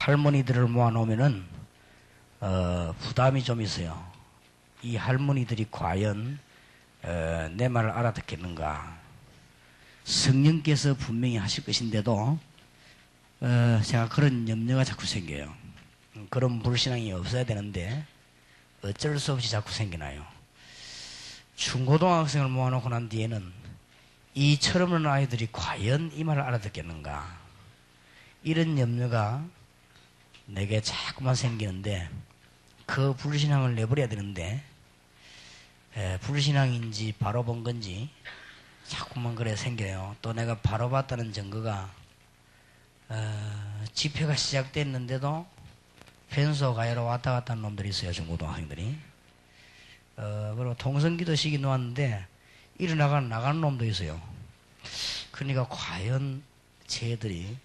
할머니들을 모아놓으면은 부담이 좀 있어요. 이 할머니들이 과연 내 말을 알아듣겠는가. 성령께서 분명히 하실 것인데도 제가 그런 염려가 자꾸 생겨요. 그런 불신앙이 없어야 되는데 어쩔 수 없이 자꾸 생기나요. 중고등학생을 모아놓고 난 뒤에는 이처럼 하는 아이들이 과연 이 말을 알아듣겠는가. 이런 염려가 내게 자꾸만 생기는데 그 불신앙을 내버려야 되는데 불신앙인지 바로 본 건지 자꾸만 그래 생겨요. 또 내가 바로 봤다는 증거가 집회가 시작됐는데도 펜소 가야로 왔다 갔다 하는 놈들이 있어요. 중고등학생들이. 그리고 통성기도 시기 놓았는데 나가는 놈도 있어요. 그러니까 과연 쟤들이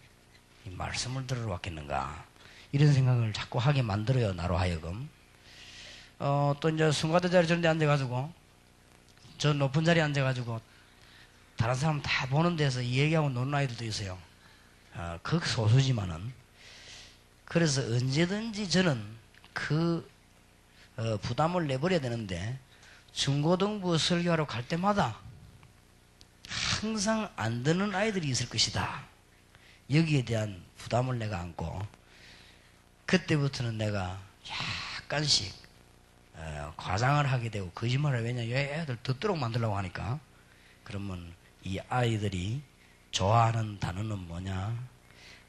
이 말씀을 들으러 왔겠는가. 이런 생각을 자꾸 하게 만들어요. 나로 하여금. 또 이제 순과대 자리 저런 데 앉아가지고 저 높은 자리에 앉아가지고 다른 사람 다 보는 데서 이 얘기하고 노는 아이들도 있어요. 극소수지만은. 그래서 언제든지 저는 그 부담을 내버려야 되는데 중고등부 설교하러 갈 때마다 항상 안 듣는 아이들이 있을 것이다. 여기에 대한 부담을 내가 안고 그때부터는 내가 약간씩 과장을 하게 되고 거짓말을 왜냐 애들 듣도록 만들려고 하니까 그러면 이 아이들이 좋아하는 단어는 뭐냐,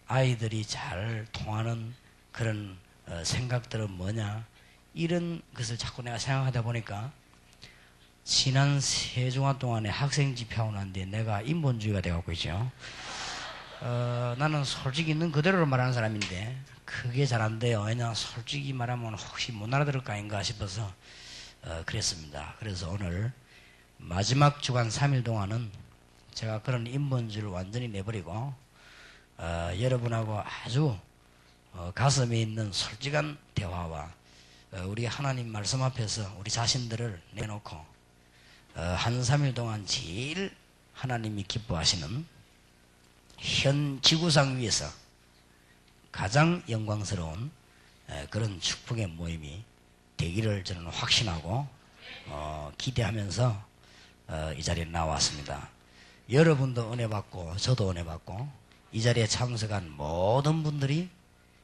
아이들이 잘 통하는 그런 생각들은 뭐냐, 이런 것을 자꾸 내가 생각하다 보니까 지난 3주간 동안에 학생 집회하고 난 뒤에 내가 인본주의가 돼갖고 있죠. 나는 솔직히 있는 그대로를 말하는 사람인데 그게 잘 안 돼요. 왜냐 솔직히 말하면 혹시 못 알아들을 거 아닌가 싶어서 그랬습니다. 그래서 오늘 마지막 주간 3일 동안은 제가 그런 인본주의를 완전히 내버리고 여러분하고 아주 가슴에 있는 솔직한 대화와 우리 하나님 말씀 앞에서 우리 자신들을 내놓고 한 3일 동안 제일 하나님이 기뻐하시는 현 지구상 위에서 가장 영광스러운 그런 축복의 모임이 되기를 저는 확신하고 기대하면서 이 자리에 나왔습니다. 여러분도 은혜 받고 저도 은혜 받고 이 자리에 참석한 모든 분들이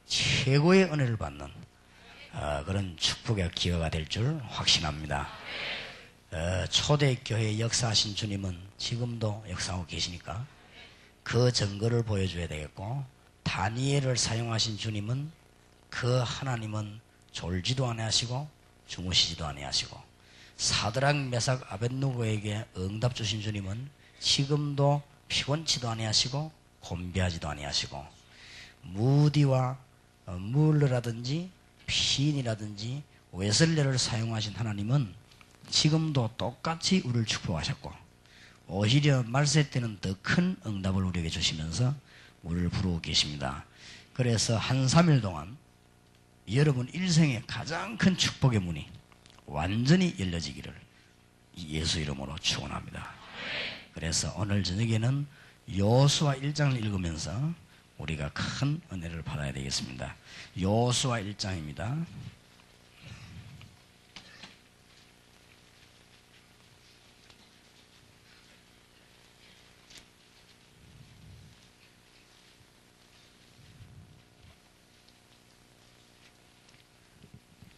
최고의 은혜를 받는 그런 축복의 기회가 될 줄 확신합니다. 초대교회에 역사하신 주님은 지금도 역사하고 계시니까 그 증거를 보여줘야 되겠고, 다니엘을 사용하신 주님은 그 하나님은 졸지도 아니하시고 주무시지도 아니하시고, 사드락 메삭 아벳누고에게 응답 주신 주님은 지금도 피곤치도 아니하시고 곤비하지도 아니하시고, 무디와 물러라든지 피인이라든지 웨슬레를 사용하신 하나님은 지금도 똑같이 우리를 축복하셨고, 오히려 말세 때는 더 큰 응답을 우리에게 주시면서 우리를 부르고 계십니다. 그래서 한 3일 동안 여러분 일생의 가장 큰 축복의 문이 완전히 열려지기를 예수 이름으로 축원합니다. 그래서 오늘 저녁에는 여호수아 1장을 읽으면서 우리가 큰 은혜를 받아야 되겠습니다. 여호수아 1장입니다.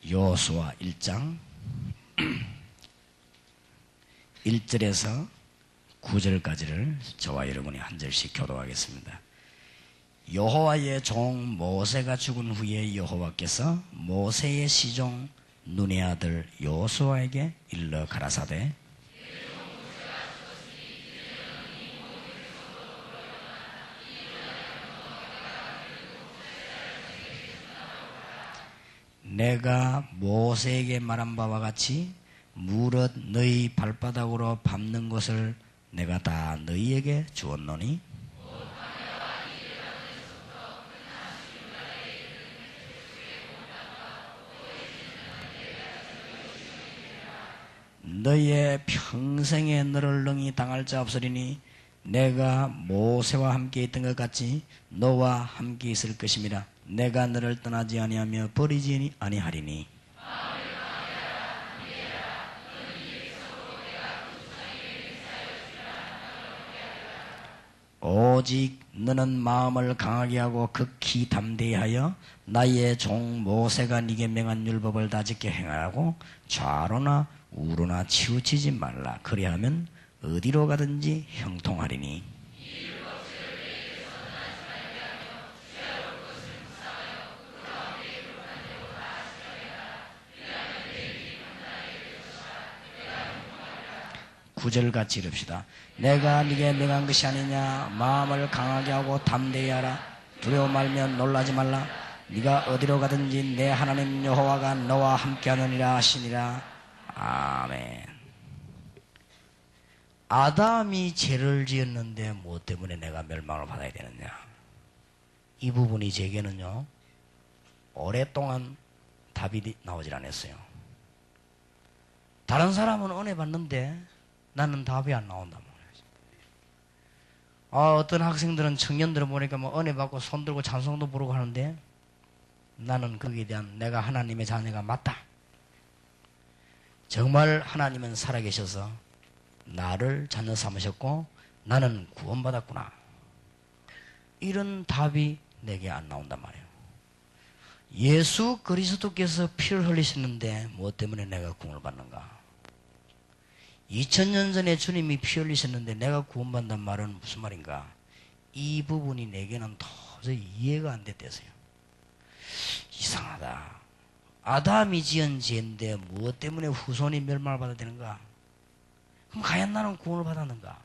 여호수아 1장 1절에서 9절까지를 저와 여러분이 한 절씩 교독하겠습니다. 여호와의 종 모세가 죽은 후에 여호와께서 모세의 시종 눈의 아들 여호수아에게 일러 가라사대, 내가 모세에게 말한 바와 같이 무릇 너희 발바닥으로 밟는 것을 내가 다 너희에게 주었노니 너희의 평생에 너를 능히 당할 자 없으리니 내가 모세와 함께 있던 것 같이 너와 함께 있을 것임이라. 내가 너를 떠나지 아니하며 버리지 아니하리니. 오직 너는 마음을 강하게 하고 극히 담대히 하여 나의 종 모세가 네게 명한 율법을 다 지켜 행하라고 좌로나 우로나 치우치지 말라. 그리하면 어디로 가든지 형통하리니. 구절같이 이릅시다. 내가 네게 명한 것이 아니냐. 마음을 강하게 하고 담대히 하라. 두려워 말면 놀라지 말라. 네가 어디로 가든지 내 하나님 여호와가 너와 함께하느니라 하시니라. 아멘. 아담이 죄를 지었는데 무엇 때문에 내가 멸망을 받아야 되느냐. 이 부분이 제게는요 오랫동안 답이 나오질 않았어요. 다른 사람은 은혜 받는데 나는 답이 안 나온단 말이에요. 어떤 학생들은, 청년들은 보니까 뭐 은혜 받고 손 들고 찬송도 부르고 하는데 나는 거기에 대한, 내가 하나님의 자녀가 맞다. 정말 하나님은 살아계셔서 나를 자녀 삼으셨고 나는 구원받았구나. 이런 답이 내게 안 나온단 말이에요. 예수 그리스도께서 피를 흘리셨는데 무엇 때문에 내가 구원을 받는가? 2000년 전에 주님이 피 흘리셨는데 내가 구원받는단 말은 무슨 말인가? 이 부분이 내게는 도저히 이해가 안 됐대서요. 이상하다. 아담이 지은 죄인데 무엇 때문에 후손이 멸망을 받아야 되는가? 그럼 과연 나는 구원을 받았는가?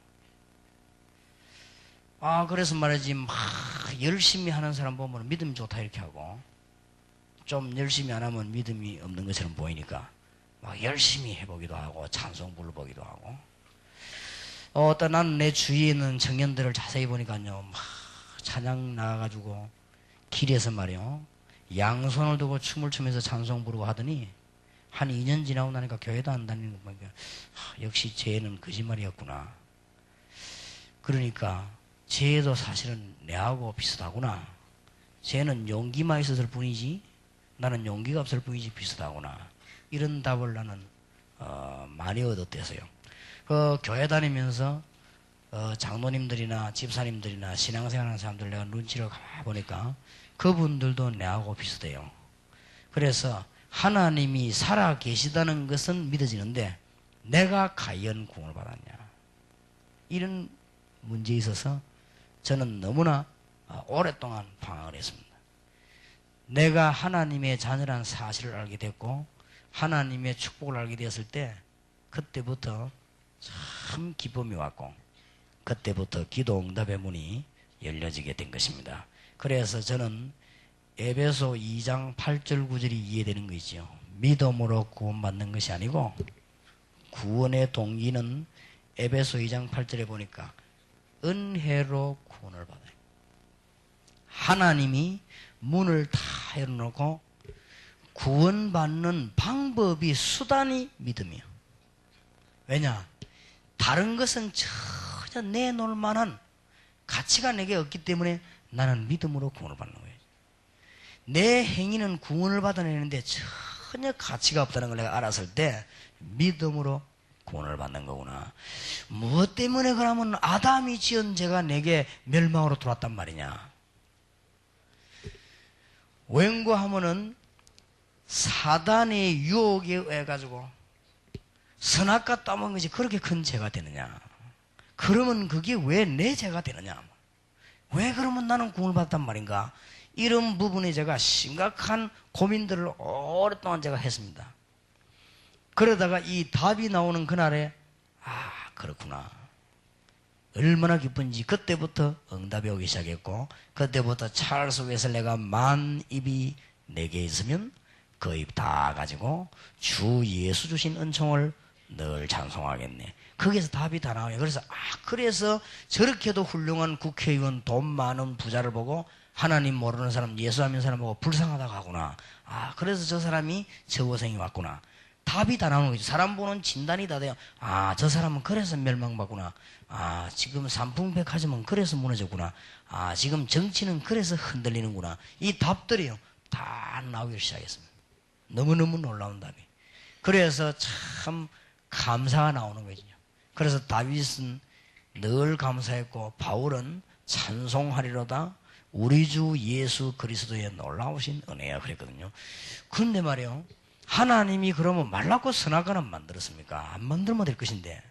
그래서 말이지, 막 열심히 하는 사람 보면 믿음이 좋다 이렇게 하고, 좀 열심히 안 하면 믿음이 없는 것처럼 보이니까 막 열심히 해보기도 하고 찬송 불러보기도 하고. 나는 내 주위에 있는 청년들을 자세히 보니까요, 막 찬양 나가가지고 길에서 말이요 양손을 두고 춤을 추면서 찬송 부르고 하더니 한 2년 지나고 나니까 교회도 안 다니는 거 보니까 역시 죄는 거짓말이었구나. 그러니까 죄도 사실은 내하고 비슷하구나. 죄는 용기만 있었을 뿐이지 나는 용기가 없을 뿐이지 비슷하구나. 이런 답을 나는 많이 얻었대서요. 교회 다니면서 장로님들이나 집사님들이나 신앙생활하는 사람들 내가 눈치를 가보니까 그분들도 내하고 비슷해요. 그래서 하나님이 살아 계시다는 것은 믿어지는데 내가 과연 구원을 받았냐, 이런 문제에 있어서 저는 너무나 오랫동안 방황을 했습니다. 내가 하나님의 자녀란 사실을 알게 됐고 하나님의 축복을 알게 되었을 때 그때부터 참 기쁨이 왔고 그때부터 기도 응답의 문이 열려지게 된 것입니다. 그래서 저는 에베소 2장 8절 9절이 이해되는 것이죠. 믿음으로 구원받는 것이 아니고 구원의 동기는 에베소 2장 8절에 보니까 은혜로 구원을 받아요. 하나님이 문을 다 열어놓고 구원받는 방법이, 수단이 믿음이에요. 왜냐? 다른 것은 전혀 내놓을 만한 가치가 내게 없기 때문에 나는 믿음으로 구원을 받는 거예요. 내 행위는 구원을 받아내는데 전혀 가치가 없다는 걸 내가 알았을 때 믿음으로 구원을 받는 거구나. 무엇 때문에 그러면 아담이 지은 죄가 내게 멸망으로 들어왔단 말이냐? 왠고하면은 사단의 유혹에 의해 가지고 선악과 따먹은 것이 그렇게 큰 죄가 되느냐? 그러면 그게 왜 내 죄가 되느냐? 왜 그러면 나는 구원을 받았단 말인가? 이런 부분에 제가 심각한 고민들을 오랫동안 제가 했습니다. 그러다가 이 답이 나오는 그날에 그렇구나. 얼마나 기쁜지 그때부터 응답이 오기 시작했고 그때부터 찰스 웨슬레가 만 입이 내게 있으면 그 입 다 가지고 주 예수 주신 은총을 늘 찬송하겠네. 거기에서 답이 다 나와요. 그래서 그래서 저렇게도 훌륭한 국회의원, 돈 많은 부자를 보고 하나님 모르는 사람, 예수 안 믿는 사람 보고 불쌍하다고 하구나. 그래서 저 사람이 저 고생이 왔구나. 답이 다 나오는 거죠. 사람 보는 진단이 다 돼요. 저 사람은 그래서 멸망받구나. 지금 삼풍백화점은 그래서 무너졌구나. 지금 정치는 그래서 흔들리는구나. 이 답들이요. 다 나오기 시작했습니다. 너무너무 놀라운 답이. 그래서 참 감사가 나오는 거죠. 그래서 다윗은 늘 감사했고 바울은 찬송하리로다 우리 주 예수 그리스도의 놀라우신 은혜야 그랬거든요. 그런데 말이요. 하나님이 그러면 말랐고 선악과는 만들었습니까? 안 만들면 될 것인데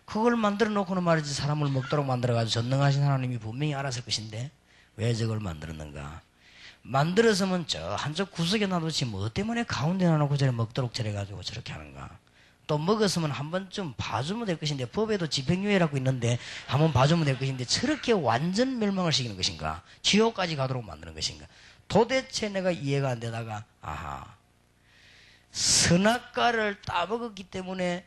그걸 만들어 놓고는 말이지 사람을 먹도록 만들어가지고 전능하신 하나님이 분명히 알았을 것인데 왜 저걸 만들었는가? 만들었으면 저 한쪽 구석에 놔두지 뭐 때문에 가운데 놔놓고 저래 먹도록 저래가지고 저렇게 하는가? 또 먹었으면 한 번쯤 봐주면 될 것인데 법에도 집행유예라고 있는데 한번 봐주면 될 것인데 저렇게 완전 멸망을 시키는 것인가? 지옥까지 가도록 만드는 것인가? 도대체 내가 이해가 안 되다가 선악과를 따먹었기 때문에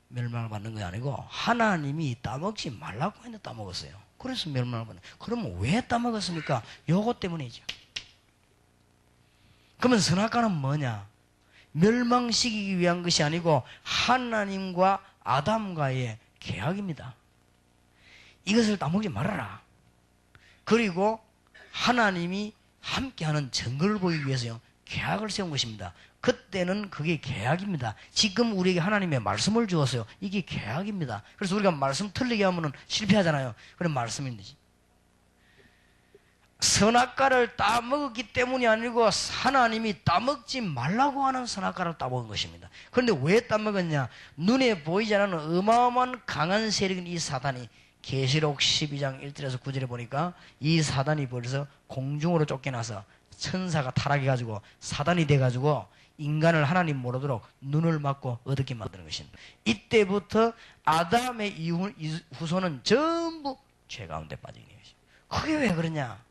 멸망을 받는 게 아니고 하나님이 따먹지 말라고 했는데 따먹었어요. 그래서 멸망을 받는. 그러면 왜 따먹었습니까? 요것 때문이죠. 그러면 선악과는 뭐냐? 멸망시키기 위한 것이 아니고 하나님과 아담과의 계약입니다. 이것을 따먹지 말아라. 그리고 하나님이 함께하는 증거를 보이기 위해서요. 계약을 세운 것입니다. 그때는 그게 계약입니다. 지금 우리에게 하나님의 말씀을 주었어요. 이게 계약입니다. 그래서 우리가 말씀 틀리게 하면 실패하잖아요. 그런 말씀인지. 선악과를 따먹었기 때문이 아니고 하나님이 따먹지 말라고 하는 선악과를 따먹은 것입니다. 그런데 왜 따먹었냐? 눈에 보이지 않는 어마어마한 강한 세력인 이 사단이 계시록 12장 1절에서 9절에 보니까 이 사단이 벌써 공중으로 쫓겨나서 천사가 타락해가지고 사단이 돼가지고 인간을 하나님 모르도록 눈을 막고 어둡게 만드는 것입니다. 이때부터 아담의 후손은 전부 죄 가운데 빠지게 되는 것입니다. 그게 왜 그러냐?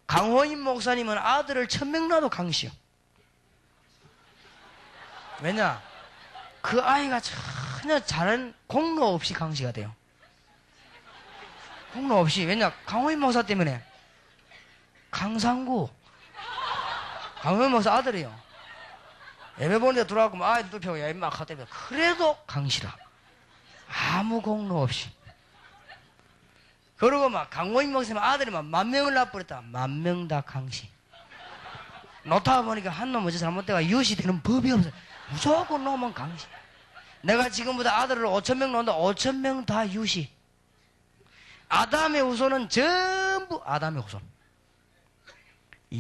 강호인 목사님은 아들을 1000명 낳아도 강시요. 왜냐? 그 아이가 전혀 잘한 공로 없이 강시가 돼요. 공로 없이. 왜냐? 강호인 목사 때문에. 강상구. 강호인 목사 아들이요. 예배 보는데 들어와서 아이 눕혀고 야 임마 하다 그래도 강시라. 아무 공로 없이. 그러고 막 강호인 목사님 아들이 막 10,000명을 낳아버렸다. 10,000명 다 강시. 놓다 보니까 한 놈 어째 잘못돼가 유시 되는 법이 없어요. 무조건 놓으면 강시. 내가 지금부터 아들을 5,000명 놓는다. 5,000명 다 유시. 아담의 후손은 전부 아담의 후손.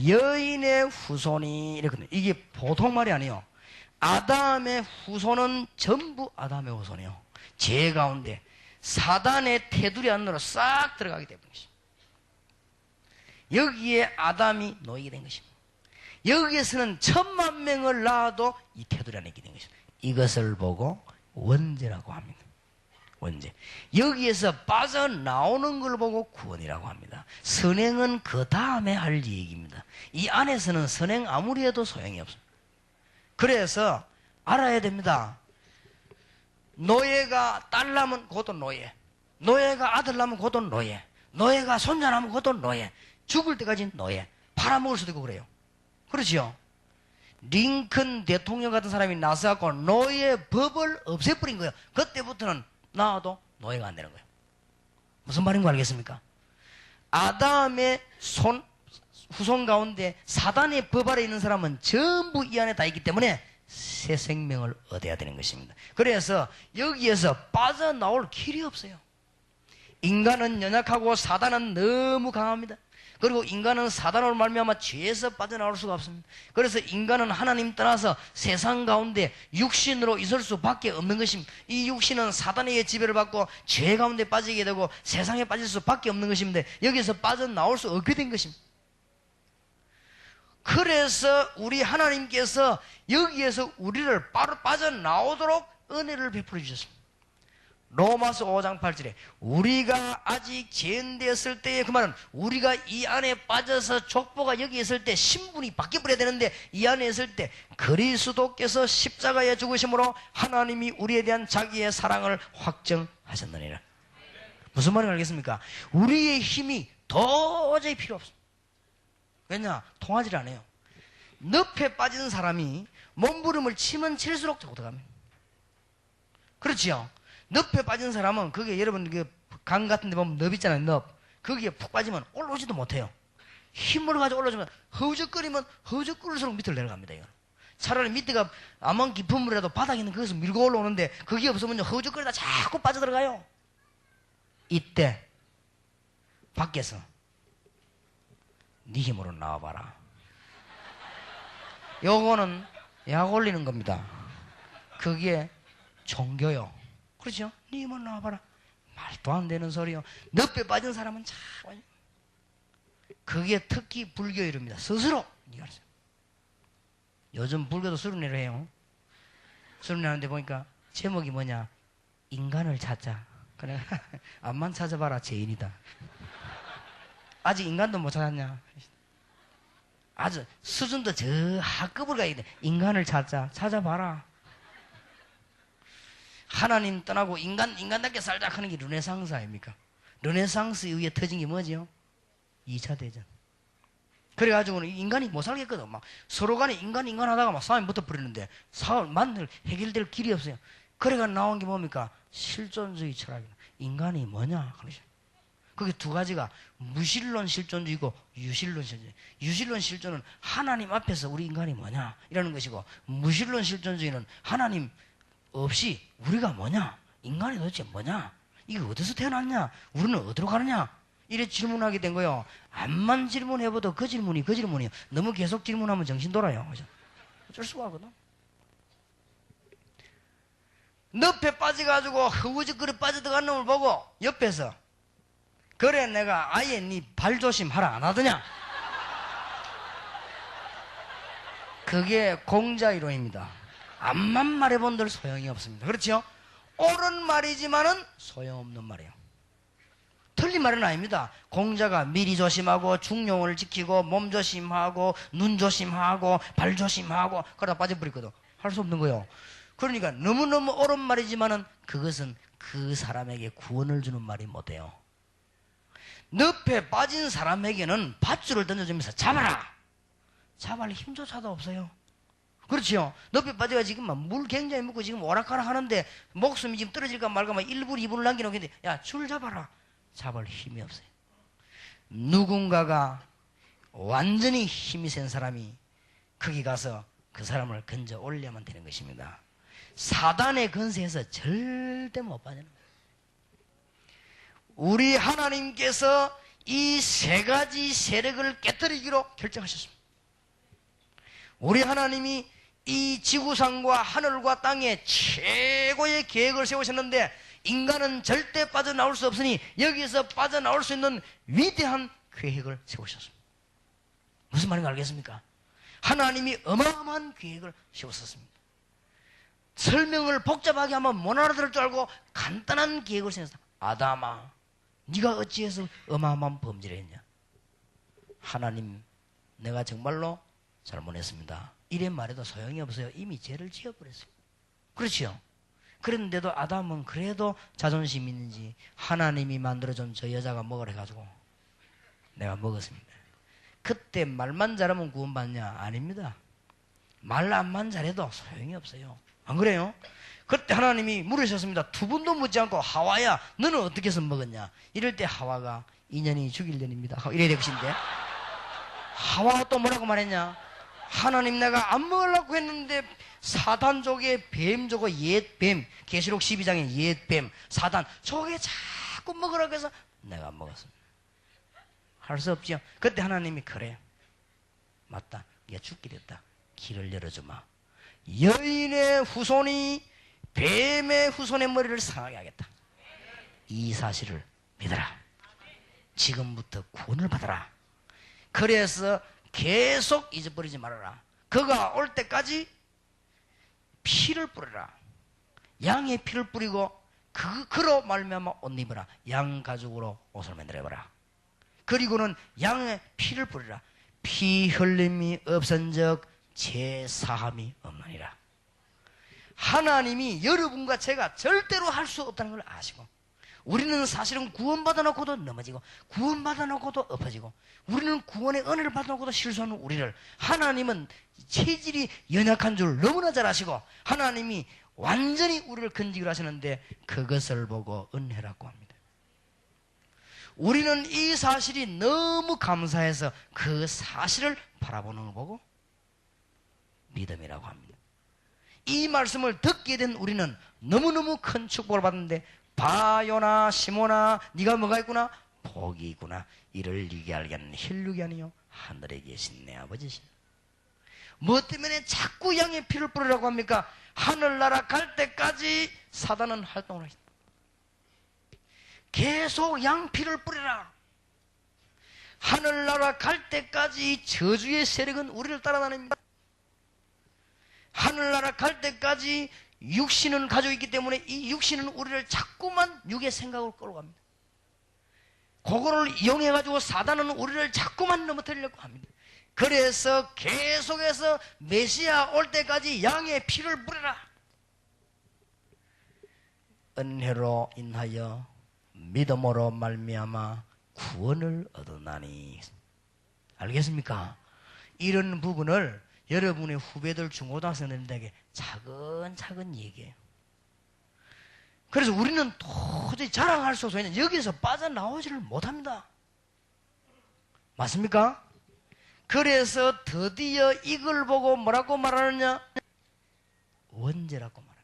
여인의 후손이 이렇거든요. 이게 보통 말이 아니에요. 아담의 후손은 전부 아담의 후손이에요. 죄 가운데 사단의 테두리 안으로 싹 들어가게 되는 것입니다. 여기에 아담이 놓이게 된 것입니다. 여기에서는 10,000,000명을 낳아도 이 테두리 안에 있게 된 것입니다. 이것을 보고 원죄라고 합니다. 원죄. 여기에서 빠져나오는 걸 보고 구원이라고 합니다. 선행은 그 다음에 할 얘기입니다. 이 안에서는 선행 아무리 해도 소용이 없습니다. 그래서 알아야 됩니다. 노예가 딸 낳으면 그것도 노예. 노예가 아들 낳으면 그것도 노예. 노예가 손자 낳으면 그것도 노예. 죽을 때까지 노예. 팔아먹을 수도 있고 그래요. 그렇지요? 링컨 대통령 같은 사람이 나서갖고 노예 법을 없애버린 거예요. 그때부터는 나와도 노예가 안 되는 거예요. 무슨 말인 거 알겠습니까? 아담의 후손 가운데 사단의 법 아래 있는 사람은 전부 이 안에 다 있기 때문에 새 생명을 얻어야 되는 것입니다. 그래서 여기에서 빠져나올 길이 없어요. 인간은 연약하고 사단은 너무 강합니다. 그리고 인간은 사단으로 말미암아 죄에서 빠져나올 수가 없습니다. 그래서 인간은 하나님 떠나서 세상 가운데 육신으로 있을 수밖에 없는 것입니다. 이 육신은 사단에게 지배를 받고 죄 가운데 빠지게 되고 세상에 빠질 수밖에 없는 것입니다. 여기서 빠져나올 수 없게 된 것입니다. 그래서 우리 하나님께서 여기에서 우리를 빠져나오도록 은혜를 베풀어 주셨습니다. 로마서 5장 8절에 우리가 아직 죄인되었을 때에, 그 말은 우리가 이 안에 빠져서 족보가 여기 있을 때 신분이 바뀌어버려야 되는데, 이 안에 있을 때 그리스도께서 십자가에 죽으심으로 하나님이 우리에 대한 자기의 사랑을 확정하셨느니라. 무슨 말인지 알겠습니까? 우리의 힘이 도저히 필요 없습니다. 왜냐? 통하지 않아요. 늪에 빠진 사람이 몸부림을 치면 칠수록 못해갑니다. 그렇지요? 늪에 빠진 사람은, 그게 여러분 강 같은 데 보면 늪 있잖아요. 늪. 거기에 푹 빠지면 올라오지도 못해요. 힘을 가지고 올라오면 허우적거리면 허우적거릴수록 밑으로 내려갑니다. 이거. 차라리 밑에가 아만 깊은 물이라도 바닥에 있는 거기서 밀고 올라오는데, 그게 없으면 허우적거리다 자꾸 빠져들어가요. 이때 밖에서 네 힘으로 나와봐라. 요거는 약 올리는 겁니다. 그게 종교요. 그렇죠? 네 힘으로 나와봐라. 말도 안 되는 소리요. 늪에 빠진 사람은 참, 그게 특히 불교 이름입니다. 스스로 네가 하세요. 요즘 불교도 수련회를 해요. 수련회하는데 보니까 제목이 뭐냐? 인간을 찾자. 그래, 암만 찾아봐라 죄인이다. 아직 인간도 못 찾았냐? 아주 수준도 저 하급을 가야 돼. 인간을 찾아봐라. 하나님 떠나고 인간답게 살자 하는 게 르네상스 아닙니까? 르네상스 이후에 터진 게 뭐죠? 2차 대전. 그래가지고는 인간이 못 살겠거든. 막 서로 간에 인간 하다가 막 싸움이 붙어버리는데, 싸움 해결될 길이 없어요. 그래가 나온 게 뭡니까? 실존주의 철학이다. 인간이 뭐냐? 그러죠. 그게 두 가지가 무신론 실존주의고 유신론 실존주의. 유신론 실존은 하나님 앞에서 우리 인간이 뭐냐? 이라는 것이고, 무신론 실존주의는 하나님 없이 우리가 뭐냐? 인간이 도대체 뭐냐? 이게 어디서 태어났냐? 우리는 어디로 가느냐? 이래 질문하게 된 거예요. 암만 질문해봐도 그 질문이에요. 너무 계속 질문하면 정신 돌아요. 그죠? 어쩔 수가 없거든. 늪에 빠져가지고 허우적거리 빠져들어간 놈을 보고 옆에서, 그래 내가 아예 네 발 조심하라 안 하더냐? 그게 공자이론입니다. 암만 말해본들 소용이 없습니다. 그렇죠? 옳은 말이지만은 소용없는 말이에요. 틀린 말은 아닙니다. 공자가 미리 조심하고 중용을 지키고 몸 조심하고 눈 조심하고 발 조심하고 그러다 빠져버리거든. 할 수 없는 거예요. 그러니까 너무너무 옳은 말이지만은 그것은 그 사람에게 구원을 주는 말이 못해요. 늪에 빠진 사람에게는 밧줄을 던져주면서 잡아라! 잡을 힘조차도 없어요. 그렇지요? 늪에 빠져가 지금 막 물 굉장히 묻고 지금 오락가락 하는데 목숨이 지금 떨어질까 말까 막 1분, 2분을 남기는 건데, 야, 줄 잡아라! 잡을 힘이 없어요. 누군가가 완전히 힘이 센 사람이 거기 가서 그 사람을 건져 올려야만 되는 것입니다. 사단의 건세에서 절대 못 빠지는 거예요. 우리 하나님께서 이 세 가지 세력을 깨뜨리기로 결정하셨습니다. 우리 하나님이 이 지구상과 하늘과 땅에 최고의 계획을 세우셨는데, 인간은 절대 빠져나올 수 없으니 여기서 빠져나올 수 있는 위대한 계획을 세우셨습니다. 무슨 말인지 알겠습니까? 하나님이 어마어마한 계획을 세웠었습니다. 설명을 복잡하게 하면 못 알아들을 줄 알고 간단한 계획을 세웠다. 아담아, 네가 어찌해서 어마어마한 범죄를 했냐? 하나님, 내가 정말로 잘못했습니다. 이래 말해도 소용이 없어요. 이미 죄를 지어버렸어요. 그렇죠? 그런데도 아담은 그래도 자존심 있는지 하나님이 만들어준 저 여자가 먹으라 해가지고 내가 먹었습니다. 그때 말만 잘하면 구원받냐? 아닙니다. 말만 잘해도 소용이 없어요. 안 그래요? 그때 하나님이 물으셨습니다. 두 번도 묻지 않고, 하와야 너는 어떻게 해서 먹었냐? 이럴 때 하와가 인연이 죽일 년입니다. 이래야 될 것인데, 하와가 또 뭐라고 말했냐? 하나님, 내가 안 먹으려고 했는데 사단 족의 뱀, 저거 옛뱀, 계시록 12장의 옛뱀 사단 저게 자꾸 먹으라고 해서 내가 먹었습니다. 할 수 없죠. 그때 하나님이, 그래 맞다, 얘 죽게 됐다, 길을 열어주마. 여인의 후손이 뱀의 후손의 머리를 상하게 하겠다. 이 사실을 믿어라. 지금부터 구원을 받아라. 그래서 계속 잊어버리지 말아라. 그가 올 때까지 피를 뿌려라. 양의 피를 뿌리고 그로 말미암아 옷 입어라. 양 가죽으로 옷을 만들어봐라. 그리고는 양의 피를 뿌리라. 피 흘림이 없은즉 죄사함이 없느니라. 하나님이 여러분과 제가 절대로 할 수 없다는 걸 아시고, 우리는 사실은 구원받아 놓고도 넘어지고 구원받아 놓고도 엎어지고, 우리는 구원의 은혜를 받아 놓고도 실수하는 우리를 하나님은 체질이 연약한 줄 너무나 잘 아시고, 하나님이 완전히 우리를 건지기로 하시는데 그것을 보고 은혜라고 합니다. 우리는 이 사실이 너무 감사해서 그 사실을 바라보는 걸 보고 믿음이라고 합니다. 이 말씀을 듣게 된 우리는 너무너무 큰 축복을 받는데, 바요나 시몬아 네가 뭐가 있구나? 복이 있구나. 이를 네게 알게 하는 혈육이 아니요 하늘에 계신 내 아버지시라. 뭐 때문에 자꾸 양의 피를 뿌리라고 합니까? 하늘나라 갈 때까지 사단은 활동을 하겠다. 계속 양피를 뿌리라. 하늘나라 갈 때까지 저주의 세력은 우리를 따라다닙니다. 하늘나라 갈 때까지 육신은 가지고 있기 때문에 이 육신은 우리를 자꾸만 육의 생각으로 끌어갑니다. 그거를 이용해가지고 사단은 우리를 자꾸만 넘어뜨리려고 합니다. 그래서 계속해서 메시아 올 때까지 양의 피를 뿌려라. 은혜로 인하여 믿음으로 말미암아 구원을 얻었나니. 알겠습니까? 이런 부분을 여러분의 후배들 중고등학생들에게 차근차근 얘기해요. 그래서 우리는 도저히 자랑할 수 없어요. 여기서 빠져나오지를 못합니다. 맞습니까? 그래서 드디어 이걸 보고 뭐라고 말하느냐? 원죄라고 말합니다.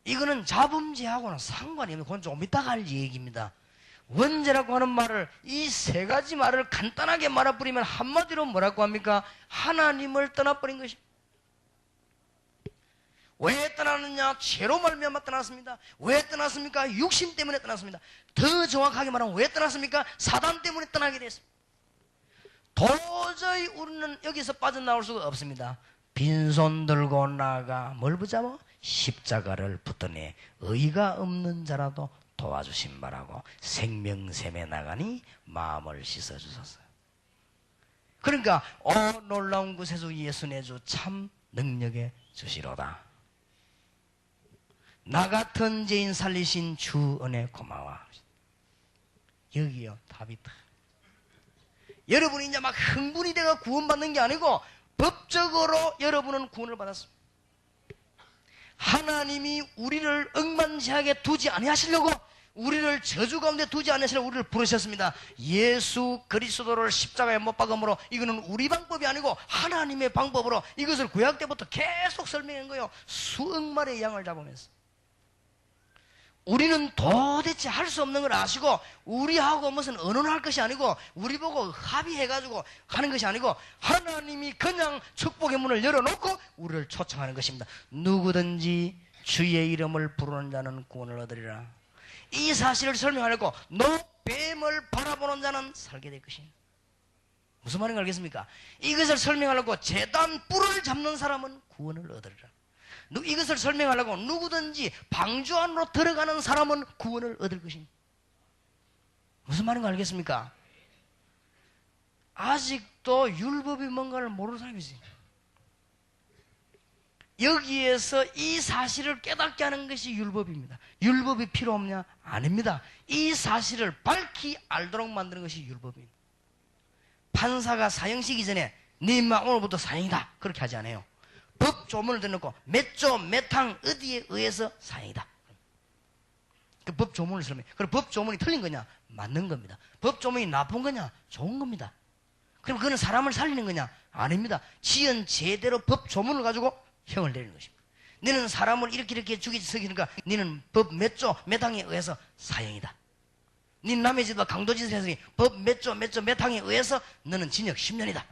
이거는 자범죄하고는 상관이 없는, 그건 좀 이따가 할 얘기입니다. 원죄라고 하는 말을, 이 세 가지 말을 간단하게 말아버리면 한마디로 뭐라고 합니까? 하나님을 떠나버린 것입니다. 왜 떠나느냐? 죄로 말미암아 떠났습니다. 왜 떠났습니까? 육신 때문에 떠났습니다. 더 정확하게 말하면 왜 떠났습니까? 사단 때문에 떠나게 됐습니다. 도저히 우리는 여기서 빠져나올 수가 없습니다. 빈손 들고 나가 뭘 붙잡아? 십자가를 붙더니 의가 없는 자라도 도와주신 바라고 생명샘에 나가니 마음을 씻어주셨어요. 그러니까 놀라운 구세주 예수 내 주 참 능력의 주시로다. 나 같은 죄인 살리신 주 은혜 고마워. 여기요 답이 다. 여러분이 이제 막 흥분이 돼가 구원받는 게 아니고 법적으로 여러분은 구원을 받았습니다. 하나님이 우리를 억만지하게 두지 아니하시려고, 우리를 저주 가운데 두지 아니하시려고 우리를 부르셨습니다. 예수 그리스도를 십자가에 못 박음으로, 이거는 우리 방법이 아니고 하나님의 방법으로 이것을 구약 때부터 계속 설명한 거예요. 수억 마리의 양을 잡으면서. 우리는 도대체 할 수 없는 걸 아시고, 우리하고 무슨 언론할 것이 아니고, 우리 보고 합의해가지고 하는 것이 아니고, 하나님이 그냥 축복의 문을 열어놓고 우리를 초청하는 것입니다. 누구든지 주의 이름을 부르는 자는 구원을 얻으리라. 이 사실을 설명하려고 노뱀을 바라보는 자는 살게 될 것입니다. 무슨 말인가 알겠습니까? 이것을 설명하려고 제단 뿔을 잡는 사람은 구원을 얻으리라. 이것을 설명하려고 누구든지 방주 안으로 들어가는 사람은 구원을 얻을 것입니다. 무슨 말인가 알겠습니까? 아직도 율법이 뭔가를 모르는 사람이 있어요. 여기에서 이 사실을 깨닫게 하는 것이 율법입니다. 율법이 필요 없냐? 아닙니다. 이 사실을 밝히 알도록 만드는 것이 율법입니다. 판사가 사형시키기 전에 네 인마 오늘부터 사형이다 그렇게 하지 않아요. 법 조문을 대놓고 몇 조, 몇 항 어디에 의해서 사형이다. 그 법 조문을 설명해. 그럼 법 조문이 틀린 거냐? 맞는 겁니다. 법 조문이 나쁜 거냐? 좋은 겁니다. 그럼 그거는 사람을 살리는 거냐? 아닙니다. 지은 제대로 법 조문을 가지고 형을 내리는 것입니다. 너는 사람을 이렇게 죽이지 쓰기니까 너는 법 몇 조, 몇 항에 의해서 사형이다. 네 남의 집과 강도짓을 해서 법 몇 조, 몇 항에 의해서 너는 징역 10년이다.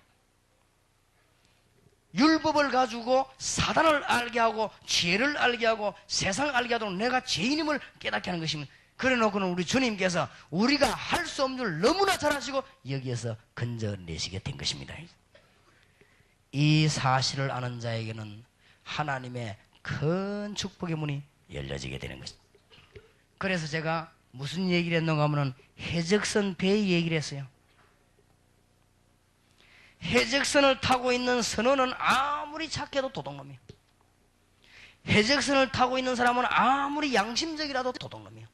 율법을 가지고 사단을 알게 하고 죄를 알게 하고 세상을 알게 하도록 내가 죄인임을 깨닫게 하는 것입니다. 그래 놓고는 우리 주님께서 우리가 할 수 없는 줄 너무나 잘 아시고 여기에서 건져내시게 된 것입니다. 이 사실을 아는 자에게는 하나님의 큰 축복의 문이 열려지게 되는 것입니다. 그래서 제가 무슨 얘기를 했는가 하면은 해적선 배 얘기를 했어요. 해적선을 타고 있는 선원은 아무리 착해도 도둑놈이에요. 해적선을 타고 있는 사람은 아무리 양심적이라도 도둑놈이에요.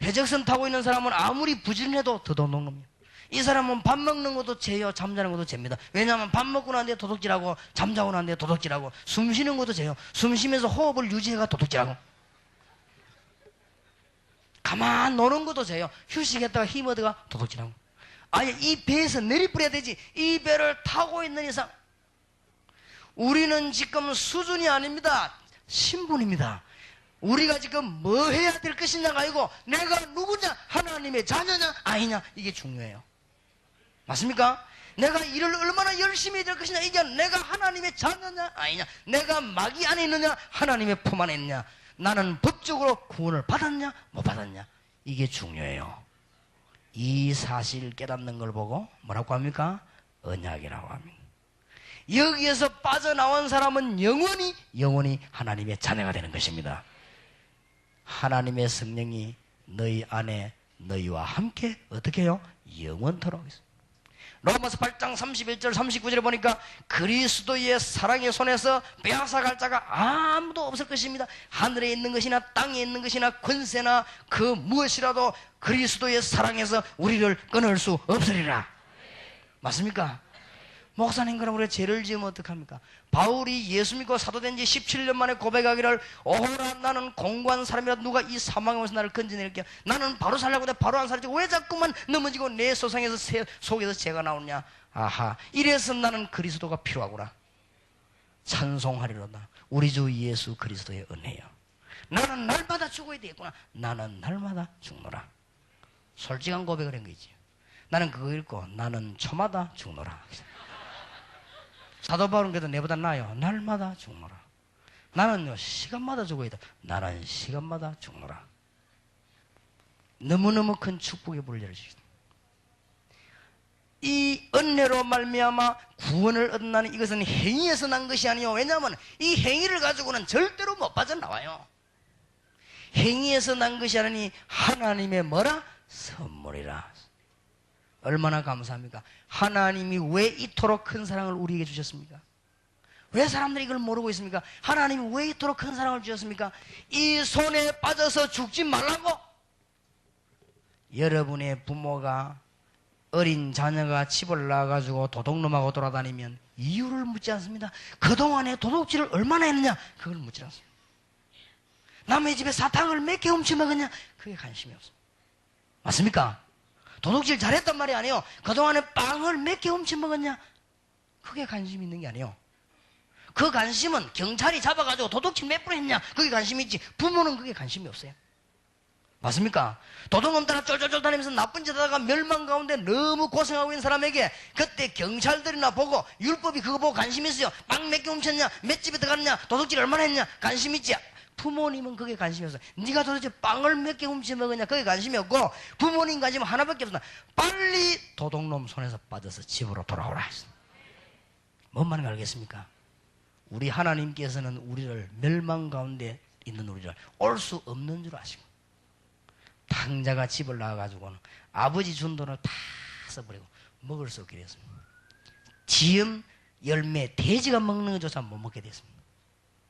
해적선 타고 있는 사람은 아무리 부지런해도 도둑놈이에요. 이 사람은 밥 먹는 것도 죄요, 잠자는 것도 죄입니다. 왜냐하면 밥 먹고 난 뒤에 도둑질하고, 잠자고 난 뒤에 도둑질하고, 숨 쉬는 것도 죄요. 숨 쉬면서 호흡을 유지해가 도둑질하고, 가만 노는 것도 죄요. 휴식했다가 힘 얻어가 도둑질하고. 아니, 이 배에서 내리뿌려야 되지. 이 배를 타고 있는 이상 우리는 지금 수준이 아닙니다. 신분입니다. 우리가 지금 뭐 해야 될 것이냐가 아니고 내가 누구냐, 하나님의 자녀냐 아니냐, 이게 중요해요. 맞습니까? 내가 일을 얼마나 열심히 해야 될 것이냐, 이게 내가 하나님의 자녀냐 아니냐, 내가 마귀 안에 있느냐 하나님의 품 안에 있느냐, 나는 법적으로 구원을 받았냐 못 받았냐, 이게 중요해요. 이 사실 깨닫는 걸 보고 뭐라고 합니까? 언약이라고 합니다. 여기에서 빠져나온 사람은 영원히 하나님의 자녀가 되는 것입니다. 하나님의 성령이 너희 안에 너희와 함께 어떻게 해요? 영원토록 있습니다. 로마서 8장 31절 39절에 보니까 그리스도의 사랑의 손에서 빼앗아갈 자가 아무도 없을 것입니다. 하늘에 있는 것이나 땅에 있는 것이나 권세나 그 무엇이라도 그리스도의 사랑에서 우리를 끊을 수 없으리라. 맞습니까? 목사님, 그럼 우리가 죄를 지으면 어떡합니까? 바울이 예수 믿고 사도된 지 17년 만에 고백하기를, 오라 나는 공고한 사람이라 누가 이 사망에서 나를 건져낼게. 나는 바로 살려고 돼 바로 안 살지 왜 자꾸만 넘어지고 내 속에서 죄가 나오냐. 아하, 이래서 나는 그리스도가 필요하구나. 찬송하리로다. 우리 주 예수 그리스도의 은혜요. 나는 날마다 죽어야 되겠구나. 나는 날마다 죽노라. 솔직한 고백을 한 거지. 나는 그거 읽고 나는 초마다 죽노라. 사도 바울은 그래도 내보다 나아요. 날마다 죽노라. 나는요 시간마다 죽어야 돼. 나는 시간마다 죽노라. 너무너무 큰 축복의 문을 열어주시다. 이 은혜로 말미암아 구원을 얻는다는 이것은 행위에서 난 것이 아니요. 왜냐하면 이 행위를 가지고는 절대로 못 빠져나와요. 행위에서 난 것이 아니니 하나님의 뭐라? 선물이라. 얼마나 감사합니까? 하나님이 왜 이토록 큰 사랑을 우리에게 주셨습니까? 왜 사람들이 이걸 모르고 있습니까? 하나님이 왜 이토록 큰 사랑을 주셨습니까? 이 손에 빠져서 죽지 말라고. 여러분의 부모가 어린 자녀가 집을 나가가지고 도둑놈하고 돌아다니면 이유를 묻지 않습니다. 그동안에 도둑질을 얼마나 했느냐, 그걸 묻지 않습니다. 남의 집에 사탕을 몇 개 훔쳐 먹었냐, 그게 관심이 없습니다. 맞습니까? 도둑질 잘했단 말이 아니에요. 그동안에 빵을 몇 개 훔쳐 먹었냐, 그게 관심 있는 게 아니에요. 그 관심은 경찰이 잡아가지고 도둑질 몇 번 했냐, 그게 관심이 있지. 부모는 그게 관심이 없어요. 맞습니까? 도둑놈 따라 쫄쫄쫄 다니면서 나쁜 짓 하다가 멸망 가운데 너무 고생하고 있는 사람에게 그때 경찰들이나 보고, 율법이 그거 보고 관심 있어요. 빵 몇 개 훔쳤냐, 몇 집에 들어갔냐, 도둑질 얼마나 했냐, 관심 있지. 부모님은 그게 관심이 없어요. 네가 도대체 빵을 몇 개 훔쳐 먹었냐, 그게 관심이 없고, 부모님 관심은 하나밖에 없어. 빨리 도둑놈 손에서 빠져서 집으로 돌아오라. 뭔 말인지 알겠습니까? 우리 하나님께서는 우리를 멸망 가운데 있는 우리를 올 수 없는 줄 아시고, 당자가 집을 나와가지고는 아버지 준 돈을 다 써버리고 먹을 수 없게 됐습니다. 지음, 열매, 돼지가 먹는 것조차 못 먹게 됐습니다.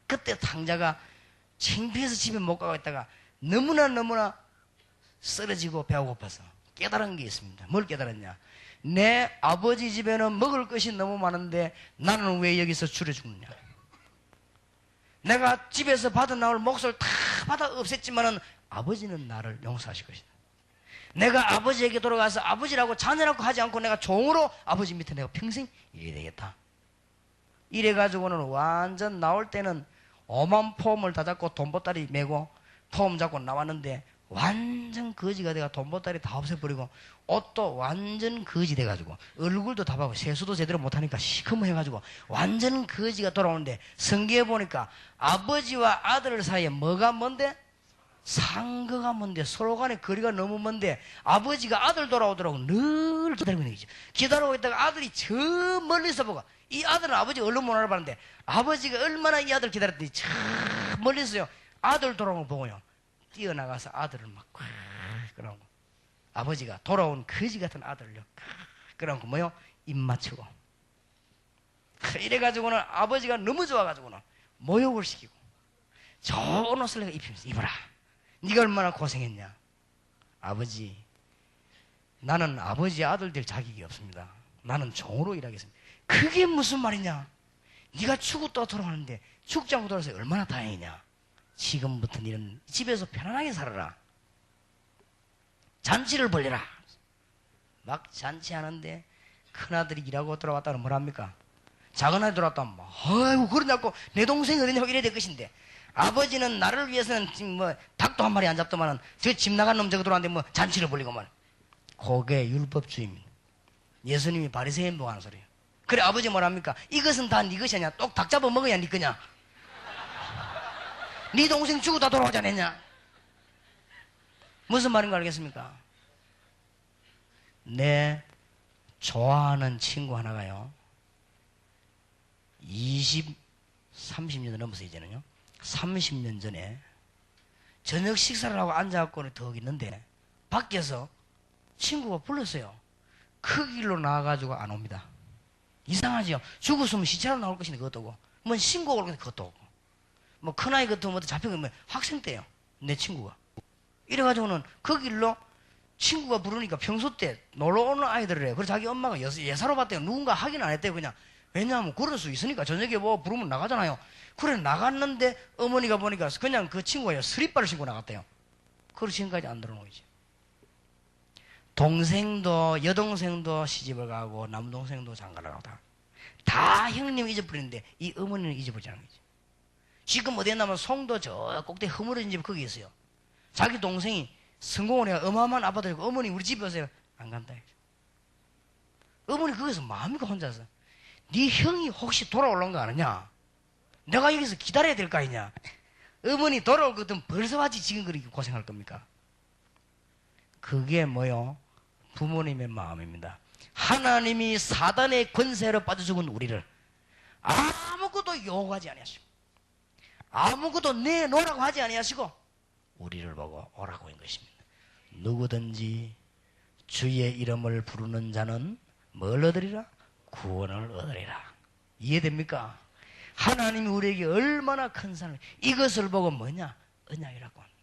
그때 당자가 창피해서 집에 못 가고 있다가 너무나 쓰러지고 배가 고파서 깨달은 게 있습니다. 뭘 깨달았냐? 내 아버지 집에는 먹을 것이 너무 많은데 나는 왜 여기서 줄여 죽느냐? 내가 집에서 받아 나올 몫을 다 받아 없앴지만은 아버지는 나를 용서하실 것이다. 내가 아버지에게 돌아가서 아버지라고 자녀라고 하지 않고 내가 종으로 아버지 밑에 내가 평생 일해야 되겠다. 이래가지고는 완전 나올 때는 오만 폼을 다 잡고 돈보따리 메고 폼 잡고 나왔는데 완전 거지가 돼가 돈보따리 다 없애버리고 옷도 완전 거지 돼가지고 얼굴도 답하고 세수도 제대로 못하니까 시커먼해가지고 완전 거지가 돌아오는데, 성경에 보니까 아버지와 아들 사이에 뭐가 뭔데? 상거가 뭔데? 서로 간에 거리가 너무 먼데 아버지가 아들 돌아오더라고 늘 기다리고 있는 거죠. 기다리고 있다가 아들이 저 멀리서 보고, 이 아들은 아버지 얼른 못 알아봤는데 아버지가 얼마나 이 아들 기다렸더니 저 멀리서요 아들 돌아오는 거 보고요 뛰어나가서 아들을 막 끌어안고, 아버지가 돌아온 거지 같은 아들을요 끌어안고 뭐요? 입 맞추고. 이래가지고는 아버지가 너무 좋아가지고는 모욕을 시키고, 좋은 옷을 내가 입히면서 입어라. 네가 얼마나 고생했냐. 아버지, 나는 아버지의 아들 될 자격이 없습니다. 나는 종으로 일하겠습니다. 그게 무슨 말이냐. 네가 죽고 또 돌아가는데 죽지 않고 돌아서 얼마나 다행이냐. 지금부터 너는 집에서 편안하게 살아라. 잔치를 벌려라. 막 잔치하는데 큰아들이 일하고 돌아왔다는 뭐랍니까? 작은아들이 돌아왔다면 뭐, 아이고 그러냐고 내 동생이 어디냐고 이래야 될 것인데, 아버지는 나를 위해서는 지금 뭐 닭도 한 마리 안 잡더만은 저 집 나간 놈 저거 들어왔는데 뭐 잔치를 벌리고 말. 그게 율법주의입니다. 예수님이 바리새인 보고 하는 소리예요. 그래 아버지 뭐랍니까? 이것은 다 네 것이 아니야. 똑 닭 잡아 먹어야 네 거냐. 네 동생 죽고 다 돌아오지 않았냐. 무슨 말인가 알겠습니까? 내 좋아하는 친구 하나가요 30년 넘었어요. 이제는요 30년 전에 저녁 식사를 하고 앉아갖고 더 있는데 밖에서 친구가 불렀어요. 그 길로 나와가지고 안 옵니다. 이상하죠. 죽었으면 시체로 나올 것인데 그것도 오고, 뭐 신고 올 것인데 그것도 오고, 뭐 큰아이 같은 뭐 잡혀가면 학생 때요 내 친구가. 이래가지고는 그 길로 친구가 부르니까 평소 때 놀러 오는 아이들을 해요. 그래서 자기 엄마가 예사로 봤대요. 누군가 확인 안 했대요. 그냥. 왜냐하면 그럴 수 있으니까 저녁에 뭐 부르면 나가잖아요. 그래 나갔는데 어머니가 보니까 그냥 그 친구가 스리퍼를 신고 나갔대요. 그리고 지금까지 안 들어오지. 동생도 여동생도 시집을 가고 남동생도 장가를 가고 다 형님 잊어버리는데 이 어머니는 잊어버리지 않은 거지. 지금 어디에 나면 송도 저 꼭대기 허물어진 집 거기 있어요. 자기 동생이 성공을 해야 어마어마한 아파트고 어머니 우리 집에 오세요. 안 간다. 어머니 거기서 마음이가 혼자서 네 형이 혹시 돌아올란 거 아느냐? 내가 여기서 기다려야 될 거 아니냐? 어머니 돌아올 거든 벌써 와지 지금 그렇게 고생할 겁니까? 그게 뭐요? 부모님의 마음입니다. 하나님이 사단의 권세로 빠져 죽은 우리를 아무것도 요구하지 아니하시고 아무것도 내놓으라고 하지 아니하시고 우리를 보고 오라고 한 것입니다. 누구든지 주의 이름을 부르는 자는 뭘 얻으리라? 구원을 얻으리라. 이해됩니까? 하나님이 우리에게 얼마나 큰 사랑, 이것을 보고 뭐냐? 언약이라고 합니다.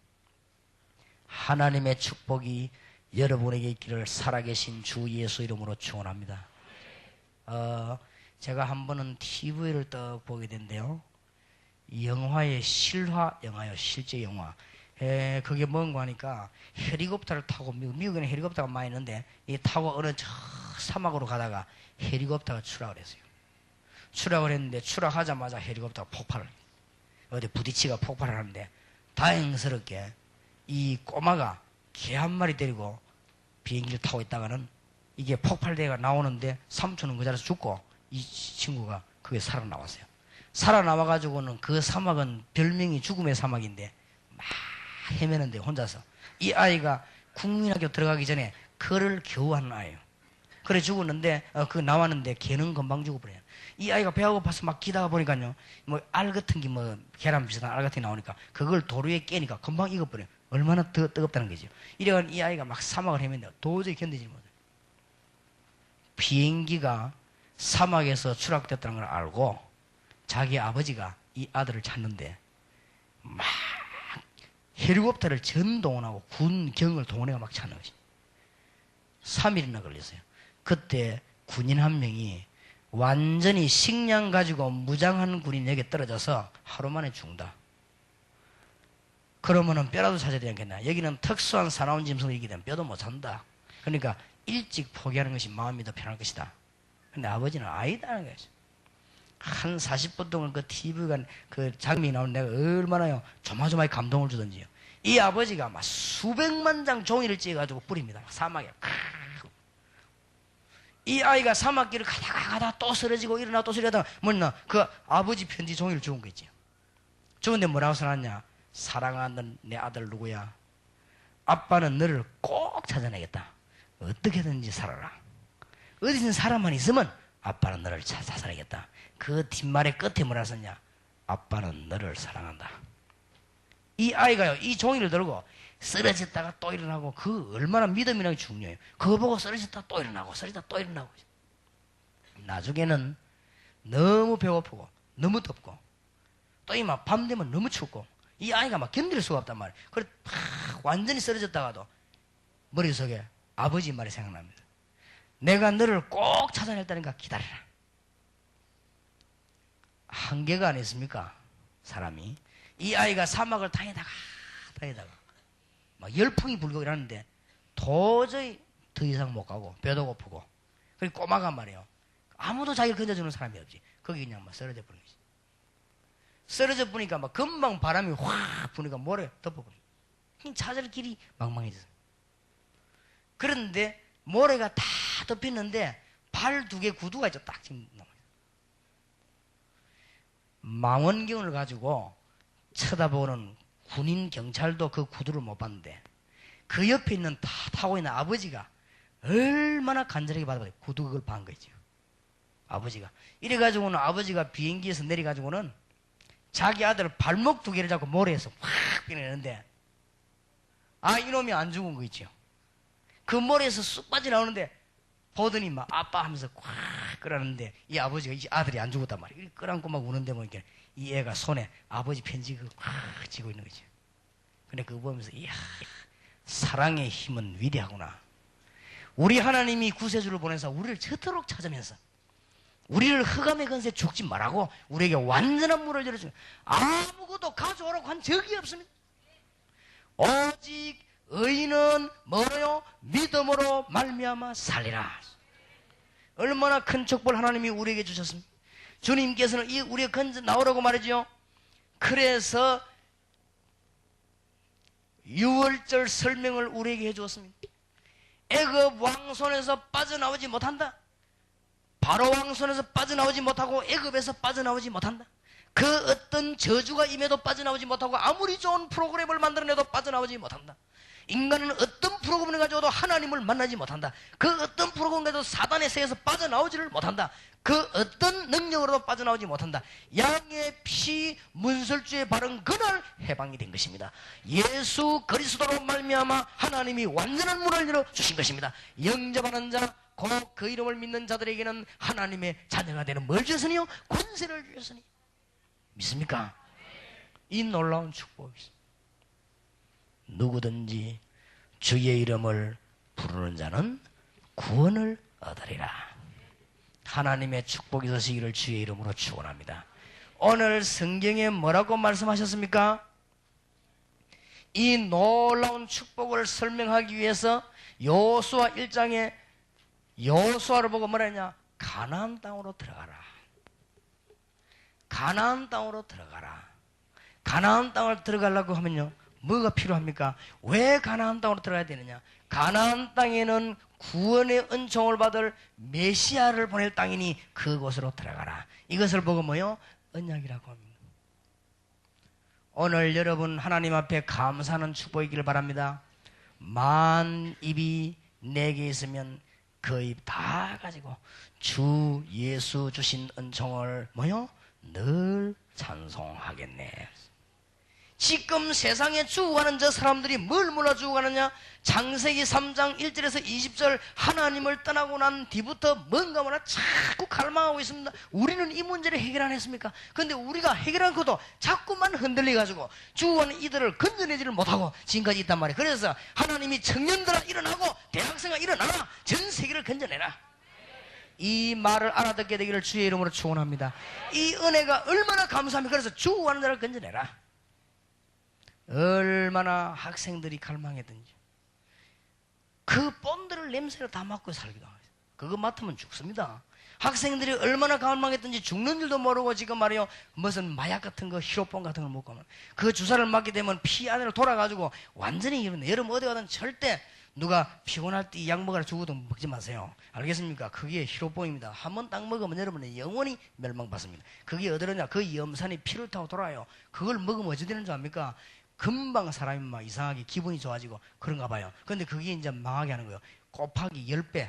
하나님의 축복이 여러분에게 있기를 살아계신 주 예수 이름으로 축원합니다. 제가 한 번은 TV를 떡 보게 된대요. 영화의 실화 영화요, 실제 영화. 그게 뭔가 하니까 헬리콥터를 타고, 미국에는 헬리콥터가 많이 있는데 이 타고 어느 저 사막으로 가다가 헬리콥터가 추락을 했어요. 추락을 했는데 추락하자마자 헬리콥터가 폭발을, 어디 부딪히가 폭발을 하는데 다행스럽게 이 꼬마가 개 한 마리 데리고 비행기를 타고 있다가는 이게 폭발대가 나오는데 삼촌은 그 자리에서 죽고 이 친구가 그게 살아나왔어요. 살아나와가지고는 그 사막은 별명이 죽음의 사막인데 막 헤매는데 혼자서, 이 아이가 국민학교 들어가기 전에 글을 겨우 하는 아이예요. 그래 죽었는데 그 나왔는데 걔는 금방 죽어버려요. 이 아이가 배가 고파서 막 기다가 보니까요 뭐 알 같은 게 뭐 계란 비슷한 알 같은 게 나오니까 그걸 도로 위에 깨니까 금방 익어버려요. 얼마나 뜨겁다는 거죠. 이래가지고 이 아이가 막 사막을 헤매는데 도저히 견디지 못해요. 비행기가 사막에서 추락됐다는 걸 알고 자기 아버지가 이 아들을 찾는데 막 헬리콥터를 전동원하고 군경을 동원해가 막 찾는 거지. 3일이나 걸렸어요. 그때 군인 한 명이 완전히 식량 가지고 무장한 군인에게 떨어져서 하루 만에 죽는다. 그러면은 뼈라도 찾아야 되지 않겠나? 여기는 특수한 사나운 짐승을 이기게 되면 뼈도 못 찾는다. 그러니까 일찍 포기하는 것이 마음이 더 편할 것이다. 근데 아버지는 아니다는 거지. 한 40분 동안 그 TV가 그 장면이 나오는 내가 얼마나요 조마조마하게 감동을 주던지요. 이 아버지가 막 수백만 장 종이를 찍어가지고 뿌립니다. 사막에. 이 아이가 사막길을 가다가 또 쓰러지고 일어나 또 쓰러지다가 뭐냐 그 아버지 편지 종이를 주운 거 있지. 주운데 뭐라고 써놨냐? 사랑하는 내 아들 누구야? 아빠는 너를 꼭 찾아내겠다. 어떻게든지 살아라. 어디든 사람만 있으면 아빠는 너를 찾아내겠다. 그 뒷말의 끝에 뭐라 썼냐? 아빠는 너를 사랑한다. 이 아이가요, 이 종이를 들고 쓰러졌다가 또 일어나고, 그 얼마나 믿음이라는 게 중요해요. 그거 보고 쓰러졌다 또 일어나고, 쓰러졌다 또 일어나고. 나중에는 너무 배고프고, 너무 덥고, 또 이 막 밤 되면 너무 춥고, 이 아이가 막 견딜 수가 없단 말이에요. 그래, 팍 완전히 쓰러졌다가도 머릿속에 아버지 말이 생각납니다. 내가 너를 꼭 찾아낼 테니까 기다려라. 한계가 아니었습니까? 사람이. 이 아이가 사막을 다니다가 막 열풍이 불고 이러는데 도저히 더 이상 못 가고 배도 고프고, 그리고 꼬마가 말이에요. 아무도 자기를 건져주는 사람이 없지. 거기 그냥 막 쓰러져 버린 거지. 쓰러져 보니까 막 금방 바람이 확 부니까 모래 덮어버리고 찾을 길이 망망해졌어. 그런데 모래가 다 덮였는데 발 2개 구두가 있죠. 딱 지금 남아있어. 망원경을 가지고 쳐다보는 군인 경찰도 그 구두를 못 봤는데, 그 옆에 있는 다 타고 있는 아버지가 얼마나 간절하게 받아봐요. 구두 그걸 반 거죠. 아버지가. 이래가지고는 아버지가 비행기에서 내려가지고는 자기 아들 발목 2개를 잡고 모래에서 확 빼내는데, 아, 이놈이 안 죽은 거 있죠. 그 모래에서 쑥 빠져나오는데 보더니 막 아빠 하면서 꽉 끌었는데, 이 아버지가, 이 아들이 안 죽었단 말이에요. 끌안고 막 우는데 보니까 이 애가 손에 아버지 편지 그거 꽉 쥐고 있는 거죠. 근데 그거 보면서, 이야, 사랑의 힘은 위대하구나. 우리 하나님이 구세주를 보내서 우리를 저토록 찾으면서 우리를 흑암의 건세에 죽지 말라고 우리에게 완전한 문을 열어주는, 아무것도 가져오라고 한 적이 없습니다. 오직 의인은 뭐요? 믿음으로 말미암아 살리라. 얼마나 큰 축복을 하나님이 우리에게 주셨습니까? 주님께서는 이 우리가 건져 나오라고 말이죠. 그래서 유월절 설명을 우리에게 해주었습니다. 애굽 왕손에서 빠져나오지 못한다. 바로 왕손에서 빠져나오지 못하고 애굽에서 빠져나오지 못한다. 그 어떤 저주가 임해도 빠져나오지 못하고, 아무리 좋은 프로그램을 만들어내도 빠져나오지 못한다. 인간은 어떤 프로그램을 가져도 하나님을 만나지 못한다. 그 어떤 프로그램을 가져도 사단의 세에서 빠져나오지를 못한다. 그 어떤 능력으로도 빠져나오지 못한다. 양의 피 문설주에 바른 그날 해방이 된 것입니다. 예수 그리스도로 말미암아 하나님이 완전한 문을 열어주신 것입니다. 영접하는 자, 곧 그 이름을 믿는 자들에게는 하나님의 자녀가 되는 뭘 주셨으니요? 권세를 주셨으니. 믿습니까? 이 놀라운 축복이 있습니다. 누구든지 주의 이름을 부르는 자는 구원을 얻으리라. 하나님의 축복이 있으시기를 주의 이름으로 축원합니다. 오늘 성경에 뭐라고 말씀하셨습니까? 이 놀라운 축복을 설명하기 위해서 여호수아 1장에 여호수아를 보고 뭐라 했냐? 가나안 땅으로 들어가라. 가나안 땅으로 들어가라. 가나안 땅을 들어가려고 하면요, 뭐가 필요합니까? 왜 가나안 땅으로 들어가야 되느냐? 가나안 땅에는 구원의 은총을 받을 메시아를 보낼 땅이니 그곳으로 들어가라. 이것을 보고 뭐요? 언약이라고 합니다. 오늘 여러분 하나님 앞에 감사하는 축복이기를 바랍니다. 만 입이 내게 있으면 그 입 다 가지고 주 예수 주신 은총을 뭐요? 늘 찬송하겠네. 지금 세상에 죽어가는 저 사람들이 뭘 몰라 죽어가느냐? 창세기 3장 1절에서 20절 하나님을 떠나고 난 뒤부터 뭔가 뭐라 자꾸 갈망하고 있습니다. 우리는 이 문제를 해결 안 했습니까? 그런데 우리가 해결한 것도 자꾸만 흔들려가지고 죽어가는 이들을 건져내지를 못하고 지금까지 있단 말이에요. 그래서 하나님이 청년들아 일어나고 대학생아 일어나라, 전 세계를 건져내라. 이 말을 알아듣게 되기를 주의 이름으로 축원합니다. 이 은혜가 얼마나 감사합니까? 그래서 죽어가는 자를 건져내라. 얼마나 학생들이 갈망했든지 그 본드를 냄새를 다 맡고 살기도 하죠. 그거 맡으면 죽습니다. 학생들이 얼마나 갈망했든지 죽는 줄도 모르고 지금 말이요, 무슨 마약 같은 거, 히로폰 같은 걸 먹고 그 주사를 맞게 되면 피 안으로 돌아가지고 완전히 이러네. 여러분 어디 가든 절대 누가 피곤할 때 이 약 먹으라 죽어도 먹지 마세요. 알겠습니까? 그게 히로폰입니다. 한 번 딱 먹으면 여러분은 영원히 멸망받습니다. 그게 어디로냐? 그 염산이 피를 타고 돌아요. 그걸 먹으면 어찌 되는 줄 압니까? 금방 사람이 막 이상하게 기분이 좋아지고 그런가 봐요. 그런데 그게 이제 망하게 하는 거예요. 곱하기 10배.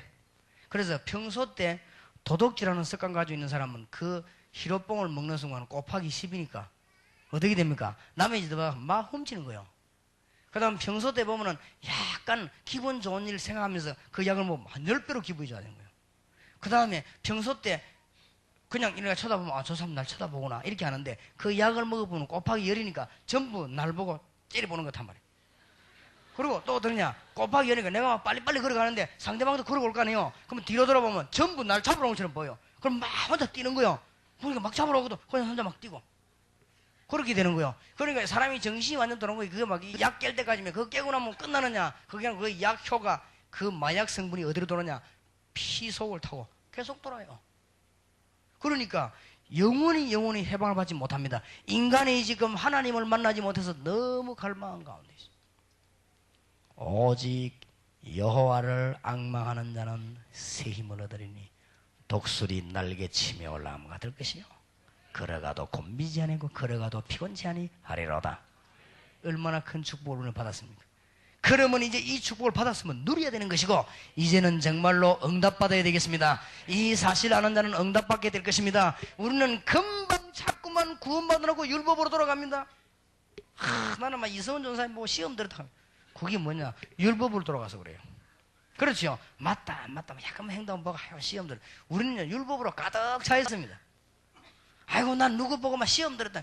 그래서 평소 때 도둑질하는 습관 가지고 있는 사람은 그 히로뽕을 먹는 순간 곱하기 10이니까 어떻게 됩니까? 남의 집에다가 막 훔치는 거예요. 그 다음 평소 때 보면은 약간 기분 좋은 일 생각하면서 그 약을 뭐 한 10배로 기분이 좋아야 되는 거예요. 그 다음에 평소 때 그냥 이렇게 쳐다보면 아, 저 사람 날 쳐다보구나 이렇게 하는데 그 약을 먹어보면 곱하기 열이니까 전부 날 보고 째려보는 것 같단 말이에요. 그리고 또 어떠냐, 곱하기 열이니까 내가 막 빨리빨리 걸어가는데 상대방도 걸어올 거 아니에요. 그러면 뒤로 돌아보면 전부 날 잡으러 온 것처럼 보여. 그럼 막 혼자 뛰는 거예요. 그러니까 막 잡으러 오고도 그냥 혼자 막 뛰고 그렇게 되는 거예요. 그러니까 사람이 정신이 완전 도는 거예요. 그게 막 약 깰 때까지면 그거 깨고 나면 끝나느냐, 그게 그 약효가 그 마약 성분이 어디로 돌아냐, 피 속을 타고 계속 돌아요. 그러니까 영원히 해방을 받지 못합니다. 인간이 지금 하나님을 만나지 못해서 너무 갈망한 가운데 있습니다. 오직 여호와를 앙망하는 자는 새 힘을 얻으리니 독수리 날개 치며 올라감과 될 것이요 걸어가도 곤비지 아니고 걸어가도 피곤치 아니하리로다. 얼마나 큰 축복을 오늘 받았습니까? 그러면 이제 이 축복을 받았으면 누려야 되는 것이고 이제는 정말로 응답받아야 되겠습니다. 이 사실 아는 자는 응답받게 될 것입니다. 우리는 금방 자꾸만 구원받으라고 율법으로 돌아갑니다. 나는 막 이성훈 전사님 뭐 시험 들었다. 그게 뭐냐, 율법으로 돌아가서 그래요. 그렇죠. 맞다 약간만 행동 보고 시험 들어. 우리는 율법으로 가득 차 있습니다. 아이고 난 누구 보고 막 시험 들었다.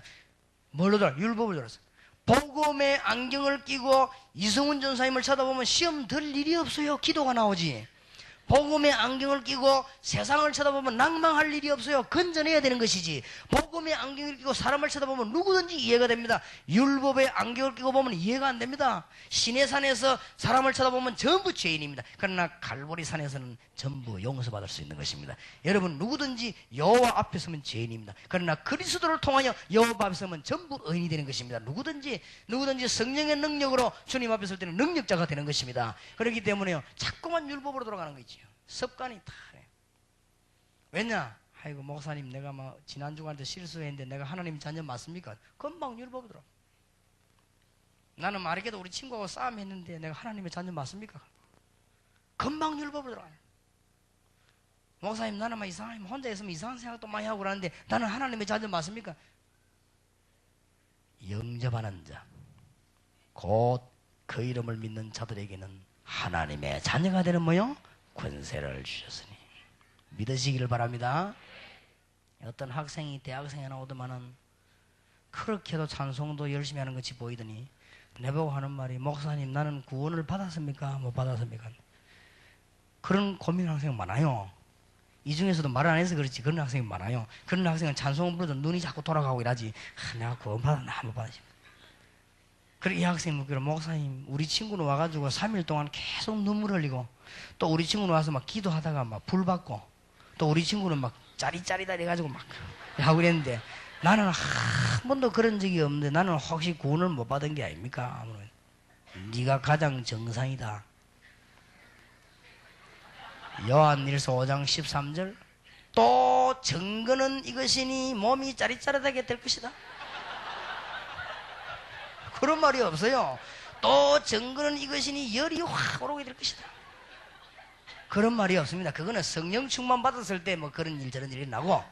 뭘로 들어? 율법을 들었어. 복음의 안경을 끼고 이성훈 전사님을 쳐다보면 시험 들 일이 없어요. 기도가 나오지. 복음의 안경을 끼고 세상을 쳐다보면 낭망할 일이 없어요. 건져내야 되는 것이지. 복음의 안경을 끼고 사람을 쳐다보면 누구든지 이해가 됩니다. 율법의 안경을 끼고 보면 이해가 안 됩니다. 시내산에서 사람을 쳐다보면 전부 죄인입니다. 그러나 갈보리산에서는 전부 용서받을 수 있는 것입니다. 여러분 누구든지 여호와 앞에 서면 죄인입니다. 그러나 그리스도를 통하여 여호와 앞에 서면 전부 의인이 되는 것입니다. 누구든지 성령의 능력으로 주님 앞에 설 때는 능력자가 되는 것입니다. 그렇기 때문에요, 자꾸만 율법으로 돌아가는 거 있지요. 습관이 다 그래요. 왜냐? 아이고 목사님 내가 막 지난 주간에 실수했는데 내가 하나님 자녀 맞습니까? 금방 율법으로 들어. 나는 말이게도 우리 친구하고 싸움했는데 내가 하나님의 자녀 맞습니까? 금방 율법으로 들어가요. 목사님 나는 막 이상하게 혼자 있으면 이상한 생각도 많이 하고 그러는데 나는 하나님의 자녀 맞습니까? 영접하는 자, 곧 그 이름을 믿는 자들에게는 하나님의 자녀가 되는 뭐요? 권세를 주셨으니 믿으시기를 바랍니다. 어떤 학생이 대학생에 나오더만은 그렇게도 찬송도 열심히 하는 것이 보이더니 내보고 하는 말이 목사님 나는 구원을 받았습니까? 못 받았습니까? 그런 고민하는 학생 많아요. 이 중에서도 말을 안 해서 그렇지 그런 학생이 많아요. 그런 학생은 찬송을 불러도 눈이 자꾸 돌아가고 이러지. 내가 구원 받았나 못 받았지. 그래 이 학생이 묻기로 목사님 우리 친구는 와가지고 3일 동안 계속 눈물 흘리고 또 우리 친구는 와서 막 기도하다가 막 불 받고 또 우리 친구는 막 짜리짜리다 해가지고 막 하고 그랬는데 나는 한 번도 그런 적이 없는데 나는 혹시 구원을 못 받은 게 아닙니까? 아무런 네가 가장 정상이다. 요한일서 5장 13절 또 증거는 이것이니 몸이 짜릿짜릿하게 될 것이다. 그런 말이 없어요. 또 증거는 이것이니 열이 확 오르게 될 것이다. 그런 말이 없습니다. 그거는 성령 충만 받았을 때 뭐 그런 일 저런 일이 나고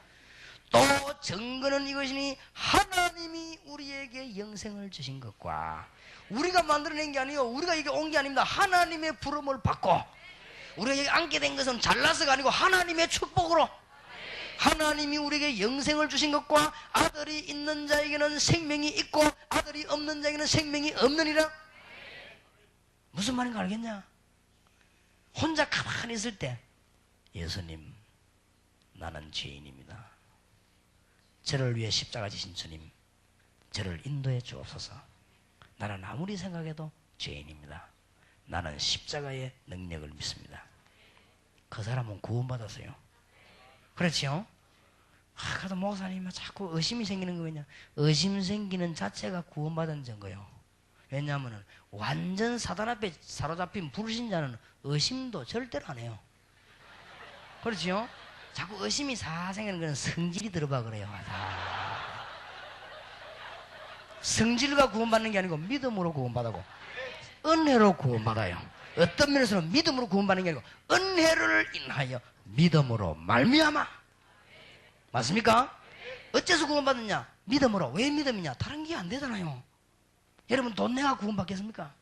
또 증거는 이것이니 하나님이 우리에게 영생을 주신 것과 우리가 만들어낸 게 아니에요. 우리가 이게 온 게 아닙니다. 하나님의 부름을 받고 우리가 여기 앉게 된 것은 잘나서가 아니고 하나님의 축복으로 하나님이 우리에게 영생을 주신 것과 아들이 있는 자에게는 생명이 있고 아들이 없는 자에게는 생명이 없느니라. 무슨 말인가 알겠냐? 혼자 가만히 있을 때 예수님 나는 죄인입니다. 저를 위해 십자가 지신 주님 저를 인도해 주옵소서. 나는 아무리 생각해도 죄인입니다. 나는 십자가의 능력을 믿습니다. 그 사람은 구원받았어요. 그렇지요? 그래도 목사님은 자꾸 의심이 생기는 거냐? 의심 생기는 자체가 구원받은 증거예요. 왜냐하면 완전 사단 앞에 사로잡힌 불신자는 의심도 절대로 안 해요. 그렇지요? 자꾸 의심이 생기는 건 성질이 들어봐 그래요. 성질과 구원받는 게 아니고 믿음으로 구원받고 은혜로 구원받아요. 어떤 면에서는 믿음으로 구원받는 게 아니고 은혜를 인하여 믿음으로 말미암아. 맞습니까? 어째서 구원받느냐? 믿음으로. 왜 믿음이냐? 다른 게 안 되잖아요. 여러분 돈 내가 구원받겠습니까?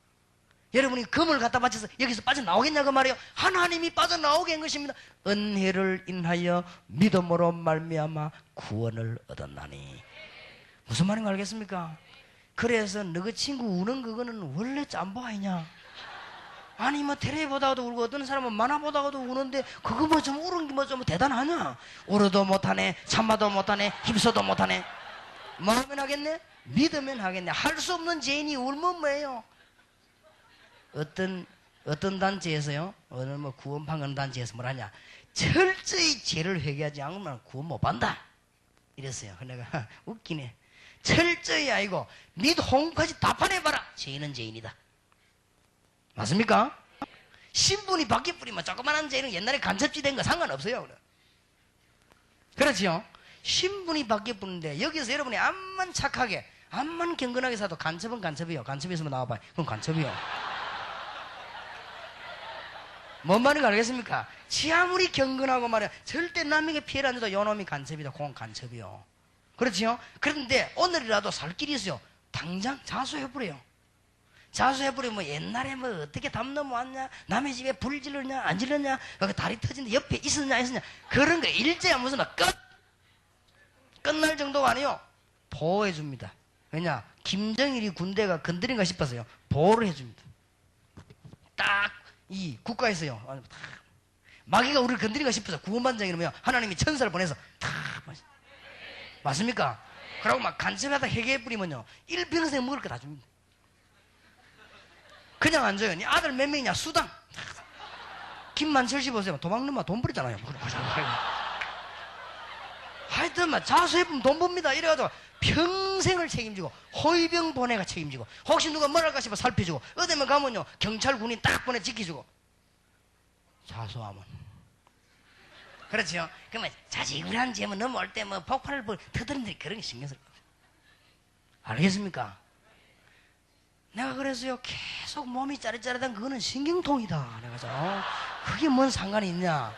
여러분이 금을 갖다 바쳐서 여기서 빠져나오겠냐 그 말이에요. 하나님이 빠져나오게 한 것입니다. 은혜를 인하여 믿음으로 말미암아 구원을 얻었나니. 무슨 말인가 알겠습니까? 그래서 너그 친구 우는 그거는 원래 짬보 아니냐? 아니 뭐 테레비 보다가도 울고 어떤 사람은 만화 보다가도 우는데 그거 뭐 좀 우는 게 뭐 좀 대단하냐? 울어도 못하네, 참아도 못하네, 힘써도 못하네. 뭐 하면 하겠네? 믿으면 하겠네. 할 수 없는 죄인이 울면 뭐예요? 어떤 단체에서요, 어느 뭐 구원받는 단체에서 뭐라냐, 철저히 죄를 회개하지 않으면 구원 못 받는다 이랬어요. 내가 웃기네. 철저히 아니고 및 홍까지 다 파내봐라. 죄인은 죄인이다. 맞습니까? 신분이 바뀌어 뿌리면 조그만한 죄는 옛날에 간첩지 된 거 상관없어요. 그렇지요? 신분이 바뀌어 뿌는데 여기서 여러분이 암만 착하게 암만 경건하게 살아도 간첩은 간첩이요. 간첩이 있으면 나와봐요. 그럼 간첩이요. 뭔 말인지 알겠습니까? 지 아무리 경건하고 말이야 절대 남에게 피해를 안 줘도 요놈이 간첩이다. 그건 간첩이요. 그렇지요? 그런데 오늘이라도 살 길이 있어요. 당장 자수해버려요. 자수해버리면 뭐 옛날에 뭐 어떻게 담 넘어왔냐, 남의 집에 불 질렀냐 안 질렀냐, 여기 다리 터진데 옆에 있었냐 그런 거 일제야 무슨 끝날 정도가 아니요. 보호해줍니다. 왜냐? 김정일이 군대가 건드린가 싶어서요. 보호를 해줍니다. 딱 이 국가에서요. 마귀가 우리를 건드린가 싶어서 구원반장 이러면 하나님이 천사를 보내서 탁 맞습니까? 그러고 막 간첩하다 해결해버리면요. 일평생 먹을 거 다 줍니다. 그냥 안 줘요. 네 아들 몇 명이냐? 수당. 김만철 씨 보세요. 도망놈아 돈 버리잖아요. 하여튼 막 자수해보면 돈 법니다. 이래가지고 평생을 책임지고 호위병 보내가 책임지고 혹시 누가 뭘 할까 싶어 살펴주고 어디만 가면요 경찰 군인 딱 보내 지켜주고. 자수하면 그렇죠. 그러면 자식이란 죄면 넘어올 때 뭐 폭발을 뭐 터뜨린들이 그런 게 신경 쓸 거예요. 알겠습니까? 내가 그래서요 계속 몸이 짜릿짜릿한 그거는 신경통이다. 내가 그게 뭔 상관이 있냐?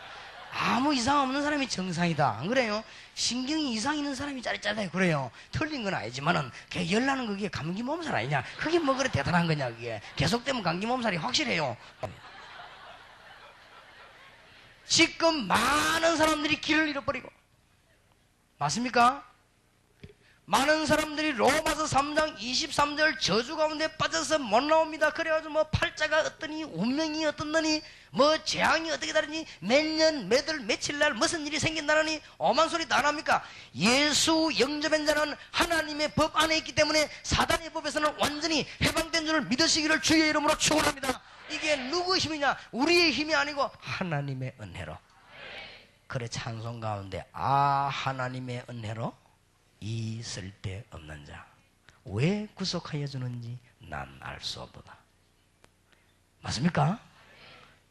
아무 이상 없는 사람이 정상이다. 안 그래요? 신경이 이상 있는 사람이 짜릿짜릿해. 그래요. 틀린 건 아니지만은 열나는 그게 감기 몸살 아니냐? 그게 뭐 그래 대단한 거냐? 그게 계속되면 감기 몸살이 확실해요. 지금 많은 사람들이 길을 잃어버리고 맞습니까? 많은 사람들이 로마서 3장 23절 저주 가운데 빠져서 못 나옵니다. 그래가지고 뭐 팔자가 어떠니 운명이 어떻느니 뭐 재앙이 어떻게 다르니 몇 년 몇월 며칠 날 무슨 일이 생긴다느니 엄한 소리 다 납니까? 예수 영접한 자는 하나님의 법 안에 있기 때문에 사단의 법에서는 완전히 해방된 줄을 믿으시기를 주의 이름으로 축원합니다. 이게 누구의 힘이냐? 우리의 힘이 아니고 하나님의 은혜로. 그래 찬송 가운데 하나님의 은혜로 이 쓸데없는 자 왜 구속하여 주는지 난 알 수 없도다. 맞습니까?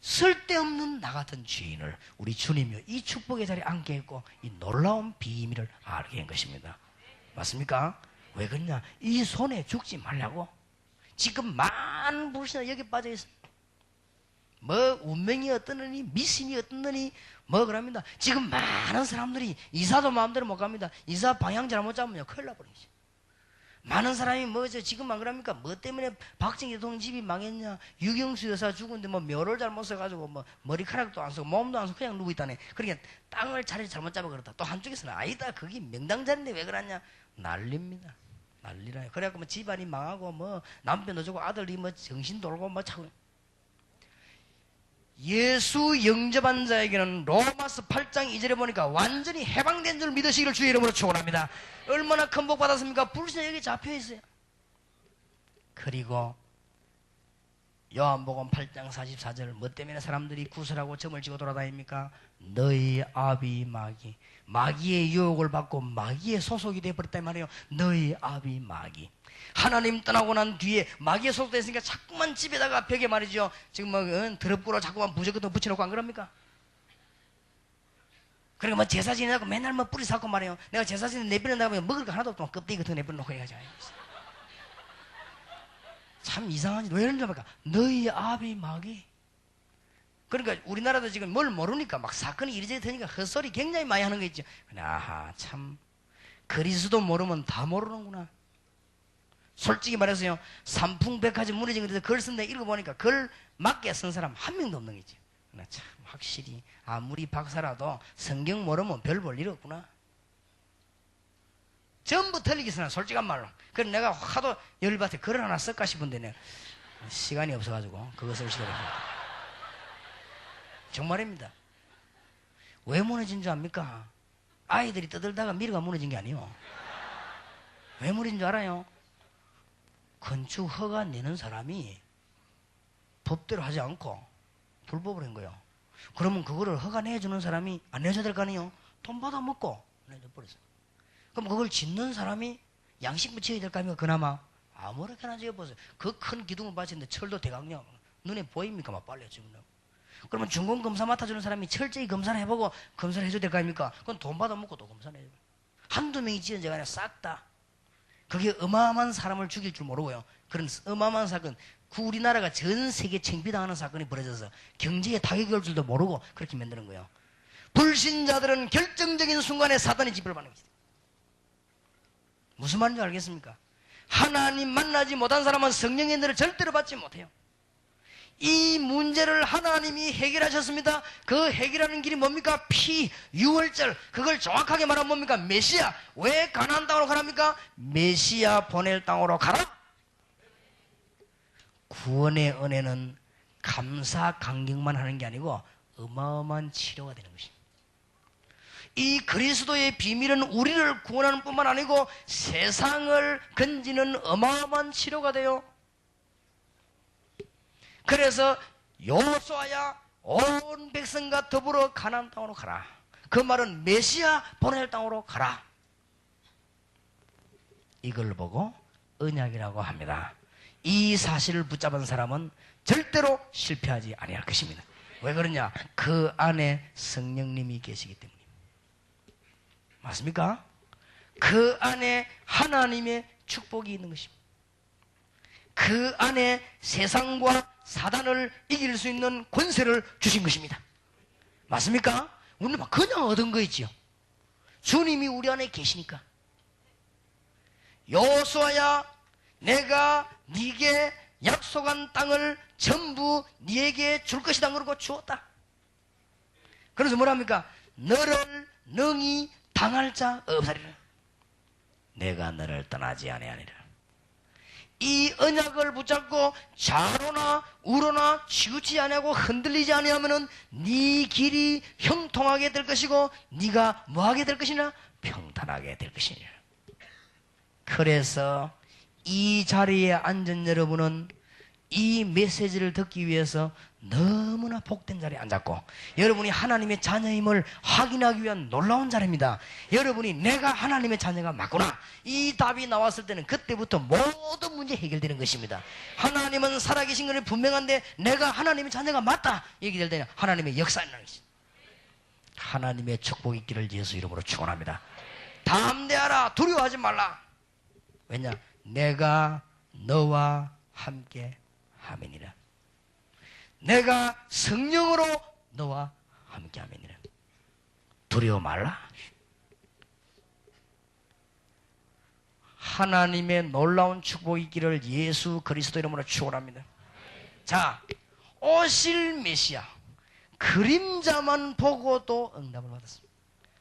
쓸데없는 나 같은 죄인을 우리 주님이 이 축복의 자리에 앉게 했고 이 놀라운 비밀을 알게 한 것입니다. 맞습니까? 왜 그러냐? 이 손에 죽지 말라고. 지금 많은 불신자 여기 빠져 있습니다. 뭐 운명이 어떠느니 미신이 어떠느니 뭐 그럽니다. 지금 많은 사람들이 이사도 마음대로 못 갑니다. 이사 방향 잘못 잡으면 큰일 나버리지. 많은 사람이 뭐죠? 지금 안 그럽니까? 뭐 때문에 박정희 대통령 집이 망했냐? 유경수 여사 죽은데 뭐 묘를 잘못 써가지고 뭐 머리카락도 안 쓰고 몸도 안 쓰고 그냥 누워 있다네. 그러니까 땅을 자리 잘못 잡아 그렇다. 또 한쪽에서는 아니다. 그게 명당 자리인데 왜 그러냐? 난립니다. 난리라요. 그래갖고 뭐 집안이 망하고 뭐 남편 어쩌고 아들이 뭐 정신 돌고 뭐 차고. 예수 영접한 자에게는 로마서 8장 2절에 보니까 완전히 해방된 줄 믿으시기를 주의 이름으로 축원합니다. 얼마나 큰 복 받았습니까? 불신자 여기 잡혀 있어요. 그리고 요한복음 8장 44절 뭐 때문에 사람들이 구슬하고 점을 지고 돌아다닙니까? 너희 아비 마귀. 마귀의 유혹을 받고 마귀의 소속이 되어버렸단 말이에요. 너희 아비 마귀. 하나님 떠나고 난 뒤에 마귀의 소속됐으니까 자꾸만 집에다가 벽에 말이죠. 지금 뭐 더럽고로 자꾸만 부적 같은 거 붙여놓고 안 그럽니까? 그러니까 뭐 제사 지내고 맨날 뭐 뿌리 샀고 말이에요. 내가 제사 지내 내버려놓고 보면 먹을 거 하나도 없고 껍데기 같은 거 내버려놓고 해가지고. 참 이상하지. 왜 이런지 압니까? 너희 아비 마귀. 그러니까 우리나라도 지금 뭘 모르니까 막 사건이 이리저리 터니까 헛소리 굉장히 많이 하는 거 있죠. 아하 참 그리스도 모르면 다 모르는구나. 솔직히 말해서요, 삼풍백화점 무너진 것에서 글 쓴다 읽어보니까 글 맞게 쓴 사람 한 명도 없는 거지. 참 확실히 아무리 박사라도 성경 모르면 별 볼 일 없구나. 전부 틀리게 쓰나 솔직한 말로. 그래서 내가 하도 열받아 글을 하나 쓸까 싶은데 내가 시간이 없어가지고 그거 쓸 시간이 없어요. 정말입니다. 왜 무너진 줄 압니까? 아이들이 떠들다가 미르가 무너진 게 아니에요. 왜 무너진 줄 알아요? 건축 허가 내는 사람이 법대로 하지 않고 불법을 한 거예요. 그러면 그거를 허가 내주는 사람이 안 내줘야 될 거 아니에요? 돈 받아 먹고 내줘버렸어요. 그럼 그걸 짓는 사람이 양식부 지어야 될 거 아닙니까? 그나마 아무렇게나 지어보세요. 그 큰 기둥을 받치는데 철도 대강령 눈에 보입니까? 막 빨려 지금. 그러면 중공검사 맡아주는 사람이 철저히 검사를 해보고 검사를 해줘야 될 거 아닙니까? 그건 돈 받아 먹고 또 검사를 해줘요. 한두 명이 지은 데가 아니라 싹 다. 그게 어마어마한 사람을 죽일 줄 모르고요. 그런 어마어마한 사건, 우리나라가 전 세계 창피당하는 사건이 벌어져서 경제에 타격이 올 줄도 모르고 그렇게 만드는 거예요. 불신자들은 결정적인 순간에 사단의 지배를 받는 것이다. 무슨 말인지 알겠습니까? 하나님 만나지 못한 사람은 성령의 은혜를 절대로 받지 못해요. 이 문제를 하나님이 해결하셨습니다. 그 해결하는 길이 뭡니까? 유월절. 그걸 정확하게 말하면 뭡니까? 메시아. 왜 가나안 땅으로 가랍니까? 메시아 보낼 땅으로 가라. 구원의 은혜는 감사 감격만 하는 게 아니고 어마어마한 치료가 되는 것입니다. 이 그리스도의 비밀은 우리를 구원하는 뿐만 아니고 세상을 건지는 어마어마한 치료가 돼요. 그래서 여호수아야 온 백성과 더불어 가나안 땅으로 가라. 그 말은 메시아 보낼 땅으로 가라. 이걸 보고 언약이라고 합니다. 이 사실을 붙잡은 사람은 절대로 실패하지 아니할 것입니다. 왜 그러냐? 그 안에 성령님이 계시기 때문입니다. 맞습니까? 그 안에 하나님의 축복이 있는 것입니다. 그 안에 세상과 사단을 이길 수 있는 권세를 주신 것입니다. 맞습니까? 우리는 막 그냥 얻은 거 있지요. 주님이 우리 안에 계시니까. 여호수아야, 내가 네게 약속한 땅을 전부 네게 줄 것이다 그러고 주었다. 그래서 뭐랍니까? 너를 능히 당할 자 없으리라. 내가 너를 떠나지 아니하리라. 이 언약을 붙잡고 좌로나 우로나 치우치지 아니하고 흔들리지 아니하면은 네 길이 형통하게 될 것이고 네가 뭐하게 될 것이냐? 평탄하게 될 것이냐. 그래서 이 자리에 앉은 여러분은 이 메시지를 듣기 위해서 너무나 복된 자리에 앉았고, 여러분이 하나님의 자녀임을 확인하기 위한 놀라운 자리입니다. 여러분이 내가 하나님의 자녀가 맞구나, 이 답이 나왔을 때는 그때부터 모든 문제 해결되는 것입니다. 하나님은 살아계신 것이 분명한데 내가 하나님의 자녀가 맞다 얘기될 때는 하나님의 역사가 일어나는 것입니다. 하나님의 축복이 있기를 예수 이름으로 축원합니다. 담대하라, 두려워하지 말라. 왜냐? 내가 너와 함께 하매니라. 내가 성령으로 너와 함께 하매니라. 두려워 말라. 하나님의 놀라운 축복이 있기를 예수 그리스도 이름으로 축원합니다. 자, 오실 메시아, 그림자만 보고도 응답을 받았습니다.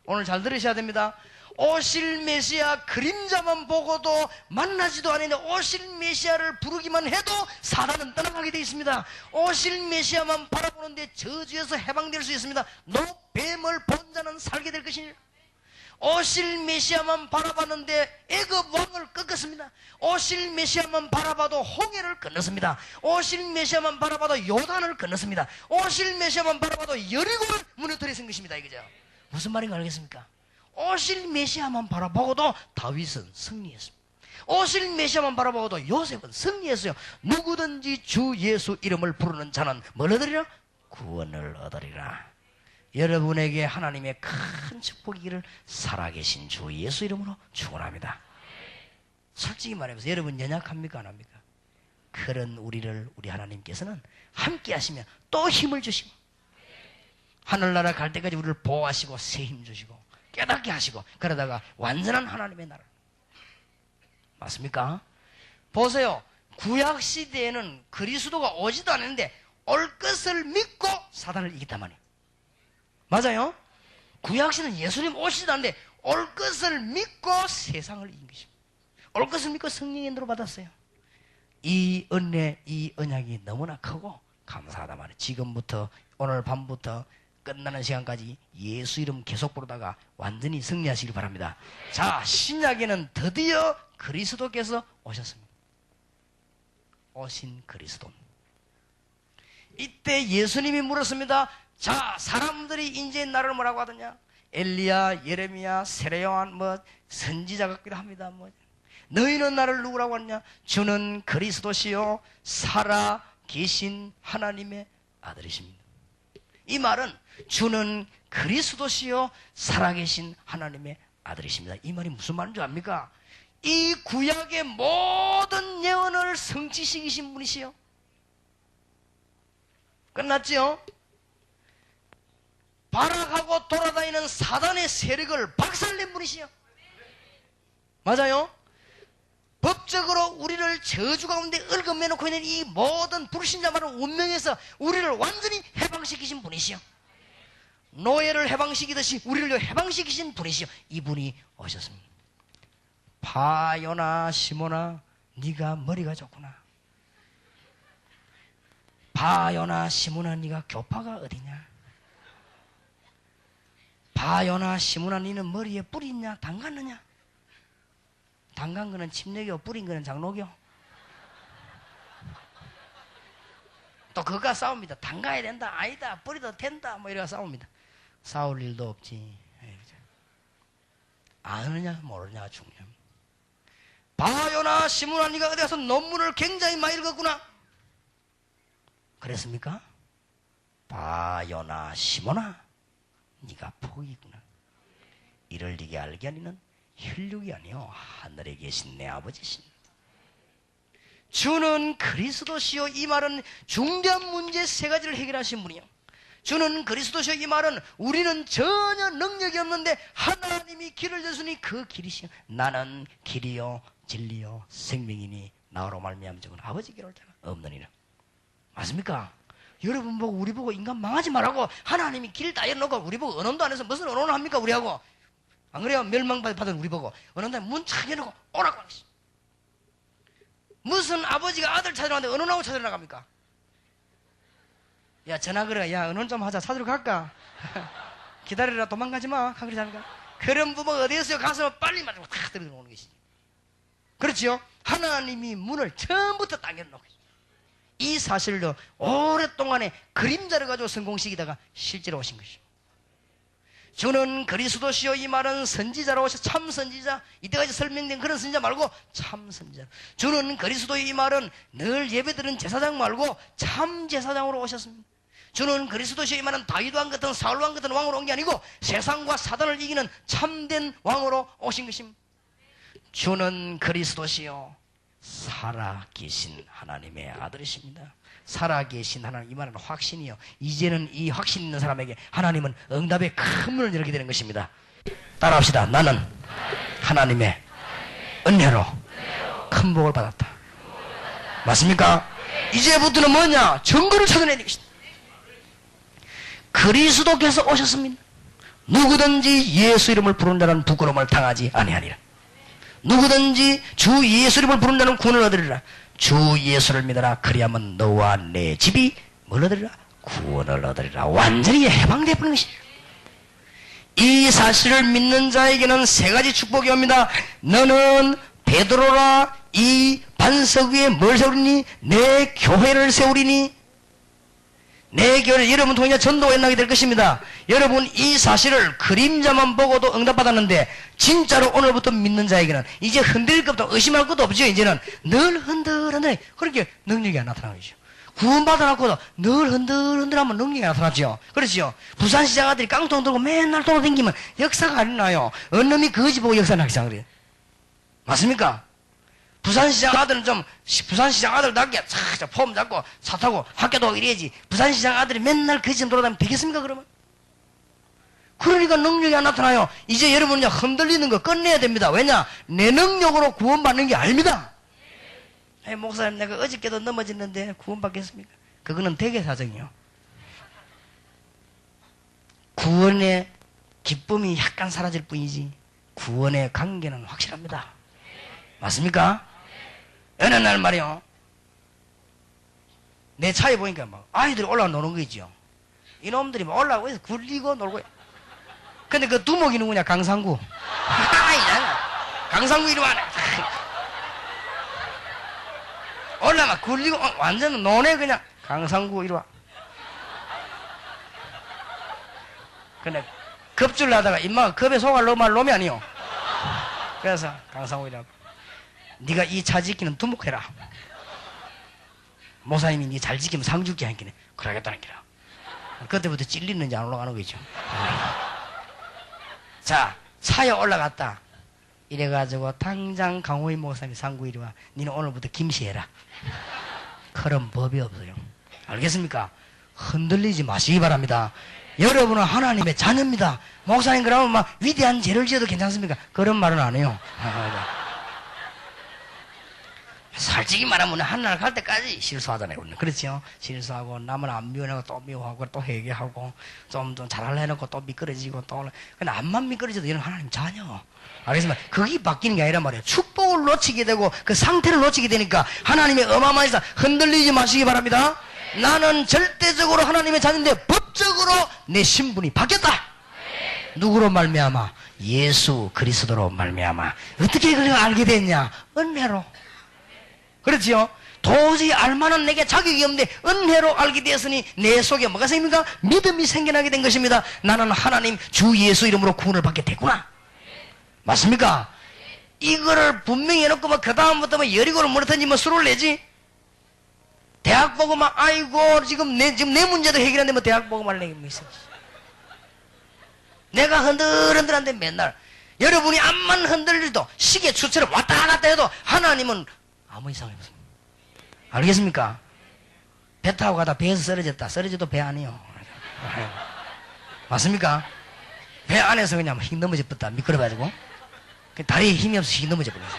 오늘 잘 들으셔야 됩니다. 오실 메시아 그림자만 보고도 만나지도 않는데 오실 메시아를 부르기만 해도 사단은 떠나가게 되어 있습니다. 오실 메시아만 바라보는데 저주에서 해방될 수 있습니다. 노뱀을 본 자는 살게 될 것이니. 오실 메시아만 바라봤는데 애굽 왕을 꺾었습니다. 오실 메시아만 바라봐도 홍해를 건넜습니다. 오실 메시아만 바라봐도 요단을 건넜습니다. 오실 메시아만 바라봐도 여리고를 무너뜨리신 것입니다. 이거죠. 무슨 말인가 알겠습니까? 오실 메시아만 바라보고도 다윗은 승리했습니다. 오실 메시아만 바라보고도 요셉은 승리했어요. 누구든지 주 예수 이름을 부르는 자는 뭘 얻으리라? 구원을 얻으리라. 여러분에게 하나님의 큰 축복이기를 살아계신 주 예수 이름으로 축원합니다. 솔직히 말해서 여러분 연약합니까? 안 합니까? 그런 우리를 우리 하나님께서는 함께 하시며 또 힘을 주시고 하늘나라 갈 때까지 우리를 보호하시고 새 힘 주시고 깨닫게 하시고 그러다가 완전한 하나님의 나라. 맞습니까? 보세요. 구약 시대에는 그리스도가 오지도 않았는데 올 것을 믿고 사단을 이겼단 말이에요. 맞아요? 구약 시대는 예수님 오시지도 않는데 올 것을 믿고 세상을 이긴 것입니다. 올 것을 믿고 성령의 인도를 받았어요. 이 은혜, 이 언약이 너무나 크고 감사하다 말이에요. 지금부터 오늘 밤부터 끝나는 시간까지 예수 이름 계속 부르다가 완전히 승리하시길 바랍니다. 자, 신약에는 드디어 그리스도께서 오셨습니다. 오신 그리스도. 이때 예수님이 물었습니다. 자, 사람들이 이제 나를 뭐라고 하더냐? 엘리야, 예레미야, 세례요한 뭐 선지자 같기도 합니다. 뭐 너희는 나를 누구라고 하냐? 주는 그리스도시요 살아 계신 하나님의 아들이십니다. 이 말은 주는 그리스도시요 살아계신 하나님의 아들이십니다. 이 말이 무슨 말인 줄 압니까? 이 구약의 모든 예언을 성취시키신 분이시요. 끝났지요? 발악하고 돌아다니는 사단의 세력을 박살낸 분이시요. 맞아요? 법적으로 우리를 저주 가운데 얽어매놓고 있는 이 모든 불신자만은 운명에서 우리를 완전히 해방시키신 분이시요. 노예를 해방시키듯이 우리를 해방시키신 분이시요. 이분이 오셨습니다. 바요나 시모나 네가 머리가 좋구나. 바요나 시모나 네가 교파가 어디냐. 바요나 시모나 너는 머리에 뿔이 있냐 담갔느냐. 담간 거는 침례교, 뿌린 거는 장로교. 또 그가 싸웁니다. 담가야 된다, 아니다, 뿌리도 된다, 뭐 이래가 싸웁니다. 싸울 일도 없지. 아느냐 모르냐 중요합니다. 바요나 시므나 네가 어디 가서 논문을 굉장히 많이 읽었구나. 그랬습니까? 바요나 시므나 네가 복이 있구나. 이를 네게 알게 하니는 혈육이 아니요 하늘에 계신 내 아버지신 주는 그리스도시요. 이 말은 중대한 문제 세 가지를 해결하신 분이요. 주는 그리스도시요. 이 말은 우리는 전혀 능력이 없는데 하나님이 길을 여주니 그 길이시요. 나는 길이요 진리요 생명이니 나로 말미암아 적은 아버지께로 올 자가 없느니라. 맞습니까? 여러분 보고 우리 보고 인간 망하지 말라고 하나님이 길 다 열어놓고 우리 보고 언론도 안 해서 무슨 언론을 합니까 우리하고. 안 그래요? 멸망받은 우리 보고 어느 날 문 착 열어놓고 오라고 하겠어. 무슨 아버지가 아들 찾으러 가는데 언론하고 찾으러 나갑니까? 야 전화 그래. 야 언론 좀 하자. 찾으러 갈까? 기다려라. 도망가지 마. 그러지 않을까? 그런 부모가 어디 있어요? 가서 빨리 맞고 탁 들어오는 것이지. 그렇지요? 하나님이 문을 처음부터 딱 열어놓고 이 사실로 오랫동안에 그림자를 가지고 성공시키다가 실제로 오신 것이죠. 주는 그리스도시요. 이 말은 선지자로 오셔. 참 선지자. 이때까지 설명된 그런 선지자 말고 참 선지자. 주는 그리스도요. 이 말은 늘 예배드리는 제사장 말고 참 제사장으로 오셨습니다. 주는 그리스도시요. 이 말은 다윗 왕 같은 사울 왕 같은 왕으로 온 게 아니고 세상과 사단을 이기는 참된 왕으로 오신 것입니다. 주는 그리스도시요. 살아계신 하나님의 아들이십니다. 살아계신 하나님, 이 말은 확신이요. 이제는 이 확신 있는 사람에게 하나님은 응답의 큰 문을 열게 되는 것입니다. 따라합시다. 나는 하나님의 은혜로 큰 복을 받았다. 맞습니까? 이제부터는 뭐냐? 증거를 찾아내는 것이다. 그리스도께서 오셨습니다. 누구든지 예수 이름을 부르는 자는 부끄러움을 당하지 아니하리라. 누구든지 주 예수 이름을 부르는 자는 구원을 얻으리라. 주 예수를 믿어라. 그리하면 너와 내 집이 뭘 얻으리라? 구원을 얻으리라. 완전히 해방되어 버린 것이에요. 이 사실을 믿는 자에게는 세 가지 축복이 옵니다. 너는 베드로라. 이 반석 위에 뭘 세우리니? 내 교회를 세우리니. 내 교회는 여러분 통해 전도가 일어나게 될 것입니다. 여러분 이 사실을 그림자만 보고도 응답받았는데 진짜로 오늘부터 믿는 자에게는 이제 흔들릴 것도 의심할 것도 없죠. 이제는 늘 흔들흔들 그렇게 능력이 안 나타나죠. 구원받아놓고도 늘 흔들흔들하면 능력이 나타나죠. 그렇죠. 부산시장 아들이 깡통 들고 맨날 돌아다니면 역사가 안 나요. 어느 놈이 거지 보고 역사를 하기 시작해요. 맞습니까? 부산시장 아들은 좀 부산시장 아들답게 착 폼 잡고 차 타고 학교도 이래야지. 부산시장 아들이 맨날 거지 좀 돌아다니면 되겠습니까 그러면? 그러니까 능력이 안 나타나요. 이제 여러분은요, 흔들리는 거 끝내야 됩니다. 왜냐? 내 능력으로 구원받는 게 아닙니다. 목사님, 내가 어저께도 넘어졌는데 구원받겠습니까? 그거는 대개사정이요. 구원의 기쁨이 약간 사라질 뿐이지 구원의 관계는 확실합니다. 맞습니까? 어느 날 말이요, 내 차에 보니까 막 아이들이 올라와 노는 거 있죠. 이놈들이 막 올라오고 해서 굴리고 놀고. 근데 그 두목이 누구냐? 강상구. 강상구 이리 와라. 올라막 굴리고 완전 노네. 그냥 강상구 이리 와. 근데 겁줄 나다가 임마가 겁에 속을 넣으면 놈이 아니요. 그래서 강상구 이리 와. 네가 이 차 지키는 두목해라. 목사님이 네 잘 지키면 상 줄게 하니까 그러겠다는 기라. 그때부터 찔리는지 안 올라가는 거죠. 자, 차에 올라갔다. 이래가지고 당장 강호인 목사님이 상구 이리 와. 니는 오늘부터 김씨해라. 그런 법이 없어요. 알겠습니까? 흔들리지 마시기 바랍니다. 여러분은 하나님의 자녀입니다. 목사님 그러면 막 위대한 죄를 지어도 괜찮습니까? 그런 말은 안 해요. 솔직히 말하면 하늘나라 갈 때까지 실수하잖아요. 그렇죠? 실수하고 남을 안 미워하고 또 미워하고 또 회개하고 좀 잘하려 해놓고 또 미끄러지고 또. 근데 암만 미끄러져도 이런 하나님 자녀. 알겠습니까? 그게 바뀌는 게 아니란 말이에요. 축복을 놓치게 되고 그 상태를 놓치게 되니까 하나님의 어마어마한 사 흔들리지 마시기 바랍니다. 나는 절대적으로 하나님의 자녀인데 법적으로 내 신분이 바뀌었다. 누구로 말미암아? 예수 그리스도로 말미암아. 어떻게 그걸 알게 됐냐? 은혜로. 그렇지요? 도저히 알만한 내게 자격이 없는데 은혜로 알게 되었으니 내 속에 뭐가 생깁니까? 믿음이 생겨나게 된 것입니다. 나는 하나님 주 예수 이름으로 구원을 받게 됐구나. 맞습니까? 이거를 분명히 해놓고 막 그 다음부터 뭐 여리고를 물었든지 뭐 술을 내지. 대학 보고 막 아이고 지금 내 문제도 해결하는데 뭐 대학 보고 말래 뭐 있어. 내가 흔들흔들한데 맨날 여러분이 암만 흔들려도 시계 추처럼 왔다 갔다 해도 하나님은 아무 이상이 없습니다. 알겠습니까? 배 타고 가다 배에서 쓰러졌다. 쓰러져도 배 아니요. 맞습니까? 배 안에서 그냥 휙 넘어져버렸다. 미끄러가지고 다리에 힘이 없어서 휙 넘어져버렸어.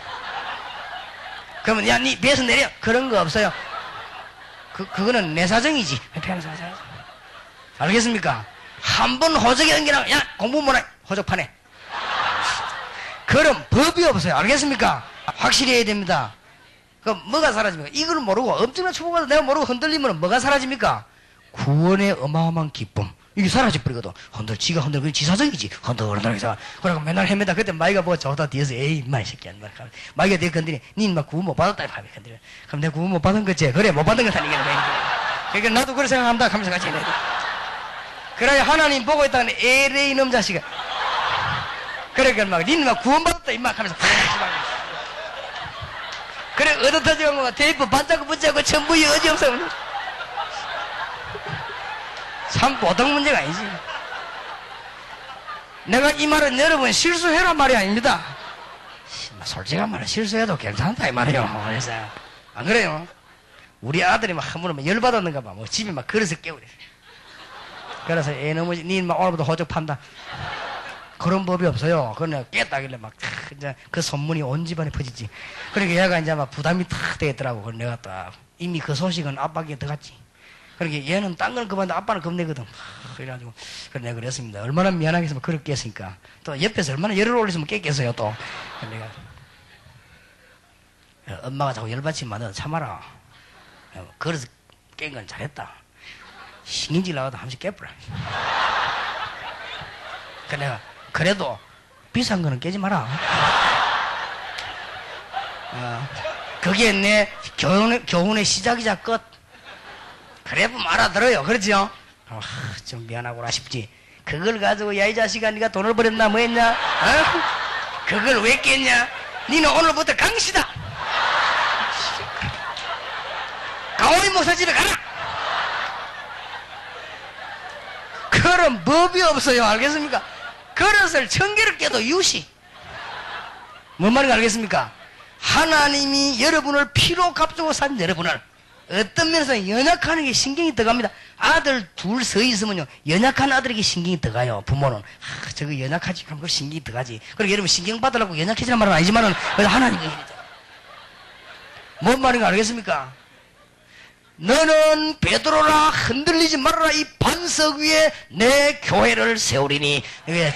그러면 야, 니 배에서 내려. 그런 거 없어요. 그거는 내 사정이지. 알겠습니까? 한 번 호적에 엉겨나 야 공부 못해. 호적 파네. 그런 법이 없어요. 알겠습니까? 확실히 해야 됩니다. 그럼 뭐가 사라집니까? 이걸 모르고 엄청난 축복받아 내가 모르고 흔들리면 뭐가 사라집니까? 구원의 어마어마한 기쁨. 이게 사라져버리거든. 지가 흔들고 지사정이지. 흔들흔들해서. 그러고 맨날 헤매다. 그때 마이가 뭐가 저다 뒤에서 에이 인마 이 새끼야. 마이가 내가 건드리 니 인마 구원 못 받았다. 하면 건드려. 그럼 내가 구원 못 받은 거지. 그래 못 받은 거다. 그러니까 나도 그렇게 생각한다. 하면서 같이 해야 돼. 그래야 하나님 보고 있다는 에레이 놈 자식아. 그러니까 막 니는 막 구원 받았다. 인마 하면서 그래 얻어터지고 뭐 테이프 반짝고 붙잡고 전부 여지 없어. 참 보통 문제가 아니지. 내가 이 말은 여러분 실수해란 말이 아닙니다. 솔직한 말은 실수해도 괜찮다 이 말이에요. 그래서 안 그래요? 우리 아들이 막 한 번은 열받았는가 봐. 뭐 집에 막 그릇을 깨우래. 그래서 애 너무 니막 오늘부터 호적 판다. 그런 법이 없어요. 그냥 깼다길래 막 이제 그 소문이 온 집안에 퍼지지. 그러니까 얘가 이제 막 부담이 탁 되겠더라고. 그래서 내가 딱 이미 그 소식은 아빠에게 들어갔지. 그러니까 얘는 딴 건 그만데 아빠는 겁내거든. 그래가지고 그래 내가 그랬습니다. 얼마나 미안하겠으면 그렇게 깼으니까. 또 옆에서 얼마나 열을 올렸으면 깼겠어요 또. 내가 엄마가 자꾸 열받치면 너 참아라. 그래서 깬 건 잘했다. 신경질 나가도 한 번씩 깨버려. 그 내가 그래도 비싼 거는 깨지 마라. 그게 내 교훈의 시작이자 끝. 그래 보면 알아들어요. 그렇죠? 좀 미안하구나 싶지. 그걸 가지고 야 이 자식아 네가 돈을 버렸나 뭐 했냐? 그걸 왜 깼냐? 니는 오늘부터 강씨다. 강호인 목사 집에 가라. 그런 법이 없어요. 알겠습니까? 그릇을 천개를 깨도 유시. 뭔 말인가 알겠습니까? 하나님이 여러분을 피로 값주고 산 여러분을 어떤 면에서 연약하는 게 신경이 들어갑니다. 아들 둘 서 있으면요, 연약한 아들에게 신경이 들어가요. 부모는 저거 연약하지, 그럼 그 신경이 들어가지. 그리고 여러분 신경 받으려고 연약해지는 말은 아니지만은 하나님이 뭔 말인가 알겠습니까? 너는 베드로라, 흔들리지 말아라. 이 반석 위에 내 교회를 세우리니.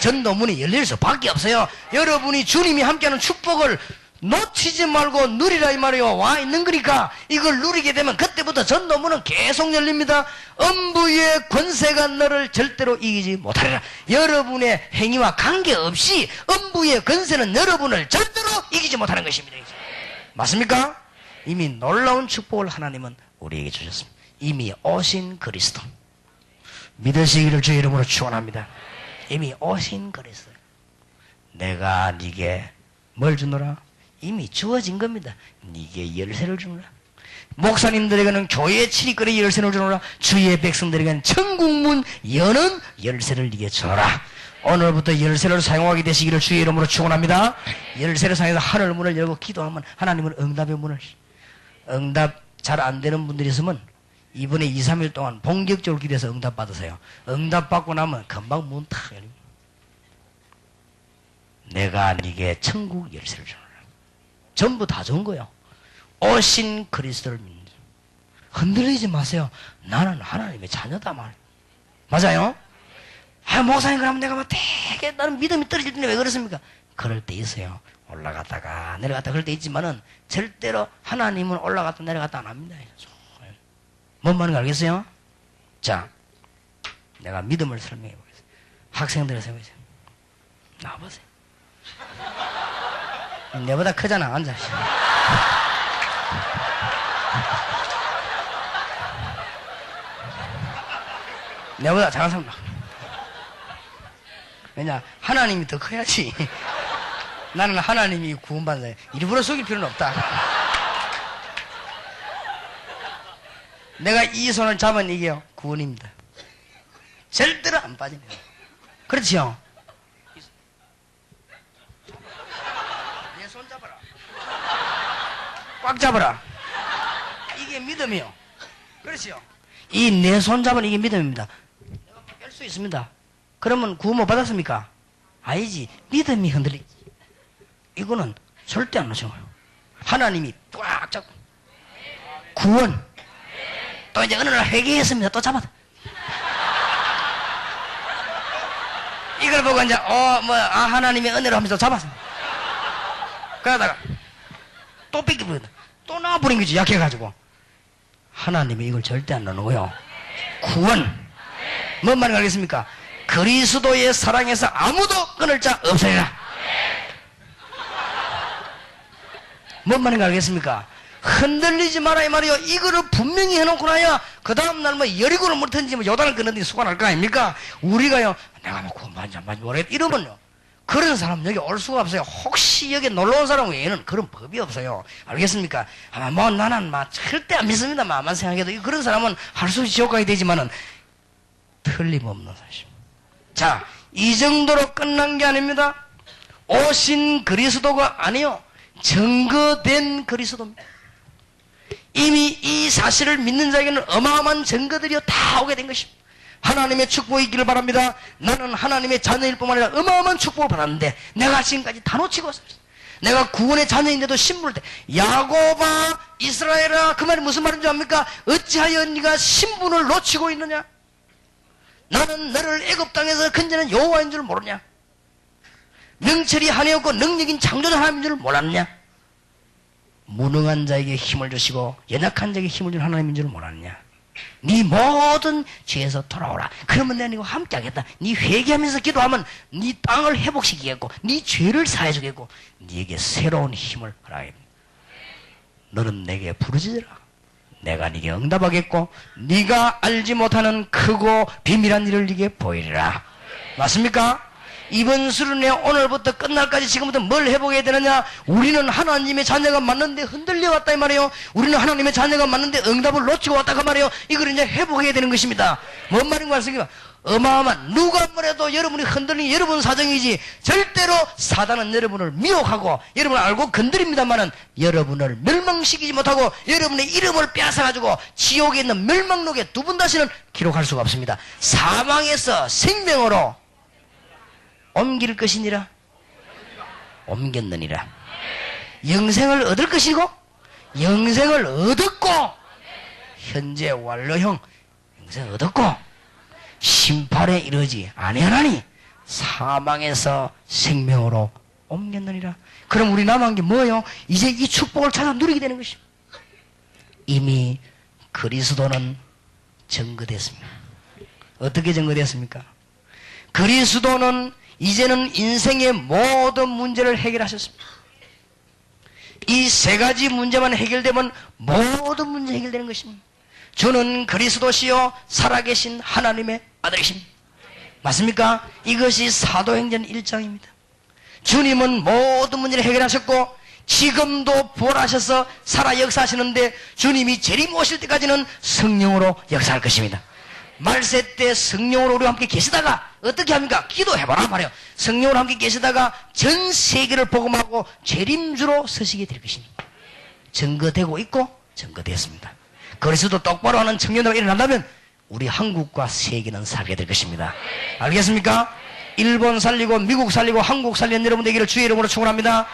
전도문이 열릴 수밖에 없어요. 여러분이 주님이 함께하는 축복을 놓치지 말고 누리라 이 말이요. 와 있는 거니까 이걸 누리게 되면 그때부터 전도문은 계속 열립니다. 음부의 권세가 너를 절대로 이기지 못하리라. 여러분의 행위와 관계없이 음부의 권세는 여러분을 절대로 이기지 못하는 것입니다. 맞습니까? 이미 놀라운 축복을 하나님은 우리에게 주셨습니다. 이미 오신 그리스도 믿으시기를 주의 이름으로 축원합니다. 이미 오신 그리스도. 내가 네게 뭘 주노라? 이미 주어진 겁니다. 네게 열쇠를 주노라. 목사님들에게는 교회의 출입거리 열쇠를 주노라. 주의 백성들에게는 천국문 여는 열쇠를 네게 주노라. 오늘부터 열쇠를 사용하게 되시기를 주의 이름으로 축원합니다. 열쇠를 사용해서 하늘 문을 열고 기도하면 하나님은 응답의 문을, 응답 잘 안 되는 분들이 있으면 이번에 2, 3일 동안 본격적으로 기도해서 응답 받으세요. 응답 받고 나면 금방 문 탁 열립니다. 내가 네게 천국 열쇠를 주노라. 전부 다 좋은 거예요. 오신 그리스도를 믿는. 흔들리지 마세요. 나는 하나님의 자녀다 말. 맞아요? 목사님 그러면 내가 막 되게 나는 믿음이 떨어질 텐데 왜 그렇습니까? 그럴 때 있어요. 올라갔다가 내려갔다 그럴 때 있지만은 절대로 하나님은 올라갔다 내려갔다 안 합니다. 뭔 말인지 알겠어요? 자, 내가 믿음을 설명해 보겠습니다. 학생들을 설명해 보세요. 나와보세요. 내보다 크잖아. 앉아. 내보다 작은 사람 나. 왜냐, 하나님이 더 커야지. 나는 하나님이 구원받는 사람. 일부러 속일 필요는 없다. 내가 이 손을 잡으면 이게 구원입니다. 절대로 안 빠지네요. 그렇지요? 내 손 잡아라. 꽉 잡아라. 이게 믿음이요. 그렇지요? 이 내 손 잡은 이게 믿음입니다. 내가 뺄 수 있습니다. 그러면 구원 못 받았습니까? 아니지. 믿음이 흔들리지. 이거는 절대 안 놓치는 거예요. 하나님이 꽉 잡고 구원. 또 이제 어느 날 회개했습니다. 또 잡았다. 이걸 보고 이제 하나님의 은혜로 하면서 잡았습니다. 그러다가 또 뺏기버린다. 또 나와버린 거지. 약해가지고. 하나님이 이걸 절대 안 놓고요. 구원. 뭔 말인지 알겠습니까? 그리스도의 사랑에서 아무도 끊을 자 없으리라. 뭔 말인지 알겠습니까? 흔들리지 마라 이 말이요. 이거를 분명히 해놓고 나야 그 다음날 뭐 여리고를 못했는지 뭐 요단을 끊는데 수가 날 거 아닙니까? 우리가요, 내가 뭐 구원받는지 안 받는지 모르겠다 이러면요, 그런 사람 여기 올 수가 없어요. 혹시 여기 놀러온 사람 외에는 그런 법이 없어요. 알겠습니까? 아마 뭐 나는 막 절대 안 믿습니다. 아만 생각해도 그런 사람은 할 수 없이 지옥 가게 되지만은 틀림없는 사실. 자, 이 정도로 끝난 게 아닙니다. 오신 그리스도가 아니요, 증거된 그리스도입니다. 이미 이 사실을 믿는 자에게는 어마어마한 증거들이 다 오게 된 것입니다. 하나님의 축복이 있기를 바랍니다. 나는 하나님의 자녀일 뿐만 아니라 어마어마한 축복을 받았는데 내가 지금까지 다 놓치고 있었어요. 내가 구원의 자녀인데도 신부를 때 야곱아 이스라엘아, 그 말이 무슨 말인지 압니까? 어찌하여 네가 신분을 놓치고 있느냐? 나는 너를 애굽 땅에서 건져낸 여호와인 줄 모르냐? 명철이 하나였고 능력인 창조자 하나님인 줄 몰랐냐? 무능한 자에게 힘을 주시고 연약한 자에게 힘을 주는 하나님인 줄 몰랐냐? 네 모든 죄에서 돌아오라. 그러면 내가 네가 함께 하겠다. 네 회개하면서 기도하면 네 땅을 회복시키겠고 네 죄를 사해주겠고 네게 새로운 힘을 허락하겠다. 너는 내게 부르짖으라. 내가 네게 응답하겠고 네가 알지 못하는 크고 비밀한 일을 네게 보이리라. 맞습니까? 이번 수련회 오늘부터 끝날까지 지금부터 뭘 해보게 되느냐? 우리는 하나님의 자녀가 맞는데 흔들려 왔다 이 말이에요. 우리는 하나님의 자녀가 맞는데 응답을 놓치고 왔다 그 말이에요. 이걸 이제 해보게 되는 것입니다. 뭔 말인가 말씀이니까 어마어마한, 누가 뭐래도 여러분이 흔들리는 여러분 사정이지 절대로 사단은 여러분을 미혹하고 여러분을 알고 건드립니다만은 여러분을 멸망시키지 못하고 여러분의 이름을 빼앗아가지고 지옥에 있는 멸망록에 두 번 다시는 기록할 수가 없습니다. 사망에서 생명으로 옮길 것이니라. 옮겼느니라. 영생을 얻을 것이고 영생을 얻었고 현재 완료형 영생을 얻었고 심판에 이르지 아니하나니 사망에서 생명으로 옮겼느니라. 그럼 우리 남은 게 뭐예요? 이제 이 축복을 찾아 누리게 되는 것입니다. 이미 그리스도는 증거됐습니다. 어떻게 증거됐습니까? 그리스도는 이제는 인생의 모든 문제를 해결하셨습니다. 이 세 가지 문제만 해결되면 모든 문제 해결되는 것입니다. 주는 그리스도시요 살아계신 하나님의 아들이십니다. 맞습니까? 이것이 사도행전 1장입니다. 주님은 모든 문제를 해결하셨고 지금도 부활하셔서 살아 역사하시는데 주님이 재림 오실 때까지는 성령으로 역사할 것입니다. 말세 때 성령으로 우리와 함께 계시다가 어떻게 합니까? 기도해보라 말이에요. 성령으로 함께 계시다가 전 세계를 복음하고 재림주로 서시게 될 것입니다. 증거되고 있고 증거되었습니다. 그리스도 똑바로 하는 청년들이 일어난다면 우리 한국과 세계는 살게 될 것입니다. 알겠습니까? 일본 살리고 미국 살리고 한국 살리는 여러분 되기를 주의 이름으로 축원합니다.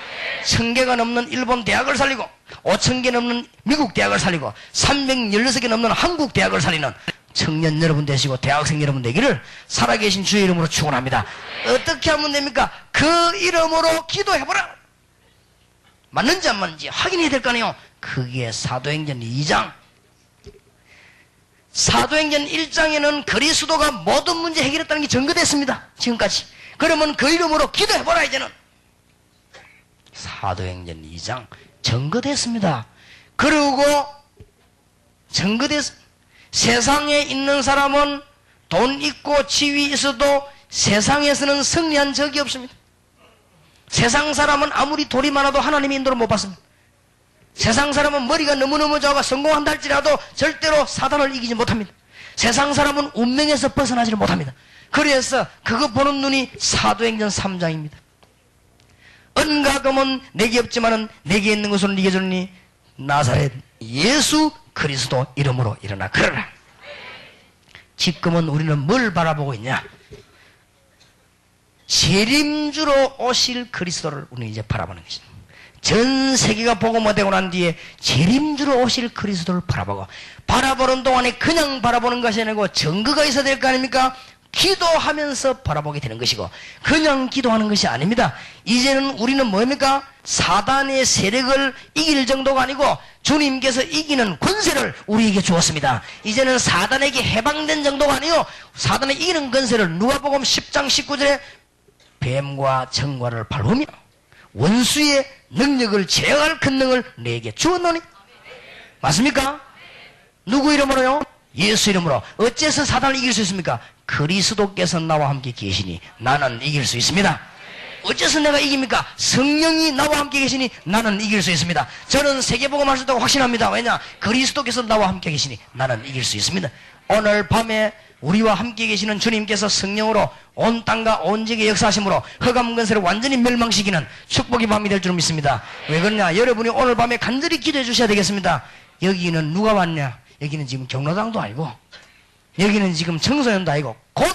1000개가 넘는 일본 대학을 살리고 5000개 넘는 미국 대학을 살리고 316개 넘는 한국 대학을 살리는 청년 여러분 되시고 대학생 여러분 되기를 살아계신 주의 이름으로 축원합니다. 어떻게 하면 됩니까? 그 이름으로 기도해보라. 맞는지 안 맞는지 확인해야 될 거 아니에요. 그게 사도행전 2장. 사도행전 1장에는 그리스도가 모든 문제 해결했다는 게 증거됐습니다. 지금까지. 그러면 그 이름으로 기도해보라. 이제는 사도행전 2장 증거됐습니다. 그리고 증거됐습니다. 세상에 있는 사람은 돈 있고 지위 있어도 세상에서는 승리한 적이 없습니다. 세상 사람은 아무리 돈이 많아도 하나님의 인도를 못 받습니다. 세상 사람은 머리가 너무너무 좋아 성공한다 할지라도 절대로 사단을 이기지 못합니다. 세상 사람은 운명에서 벗어나지를 못합니다. 그래서 그거 보는 눈이 사도행전 3장입니다. 은과 금은 내게 없지만은 내게 있는 것으로 네게 주니 나사렛 예수 그리스도 이름으로 일어나 걸어라. 지금은 우리는 뭘 바라보고 있냐? 재림주로 오실 그리스도를 우리는 이제 바라보는 것입니다. 전 세계가 복음화되고 난 뒤에 재림주로 오실 그리스도를 바라보는 동안에 그냥 바라보는 것이 아니고 증거가 있어야 될 거 아닙니까? 기도하면서 바라보게 되는 것이고 그냥 기도하는 것이 아닙니다. 이제는 우리는 뭡니까? 사단의 세력을 이길 정도가 아니고 주님께서 이기는 권세를 우리에게 주었습니다. 이제는 사단에게 해방된 정도가 아니고 사단을 이기는 권세를 누가복음 10장 19절에 뱀과 청과를 밟으며 원수의 능력을 제어할 권능을 내게 주었노니. 맞습니까? 누구 이름으로요? 예수 이름으로. 어째서 사단을 이길 수 있습니까? 그리스도께서 나와 함께 계시니 나는 이길 수 있습니다. 어째서 내가 이깁니까? 성령이 나와 함께 계시니 나는 이길 수 있습니다. 저는 세계복음 할 수 있다고 확신합니다. 왜냐? 그리스도께서 나와 함께 계시니 나는 이길 수 있습니다. 오늘 밤에 우리와 함께 계시는 주님께서 성령으로 온 땅과 온 지역에 역사하심으로 흑암 권세를 완전히 멸망시키는 축복의 밤이 될 줄 믿습니다. 왜 그러냐? 여러분이 오늘 밤에 간절히 기도해 주셔야 되겠습니다. 여기는 누가 왔냐? 여기는 지금 경로당도 아니고 여기는 지금 청소년도 아니고 곧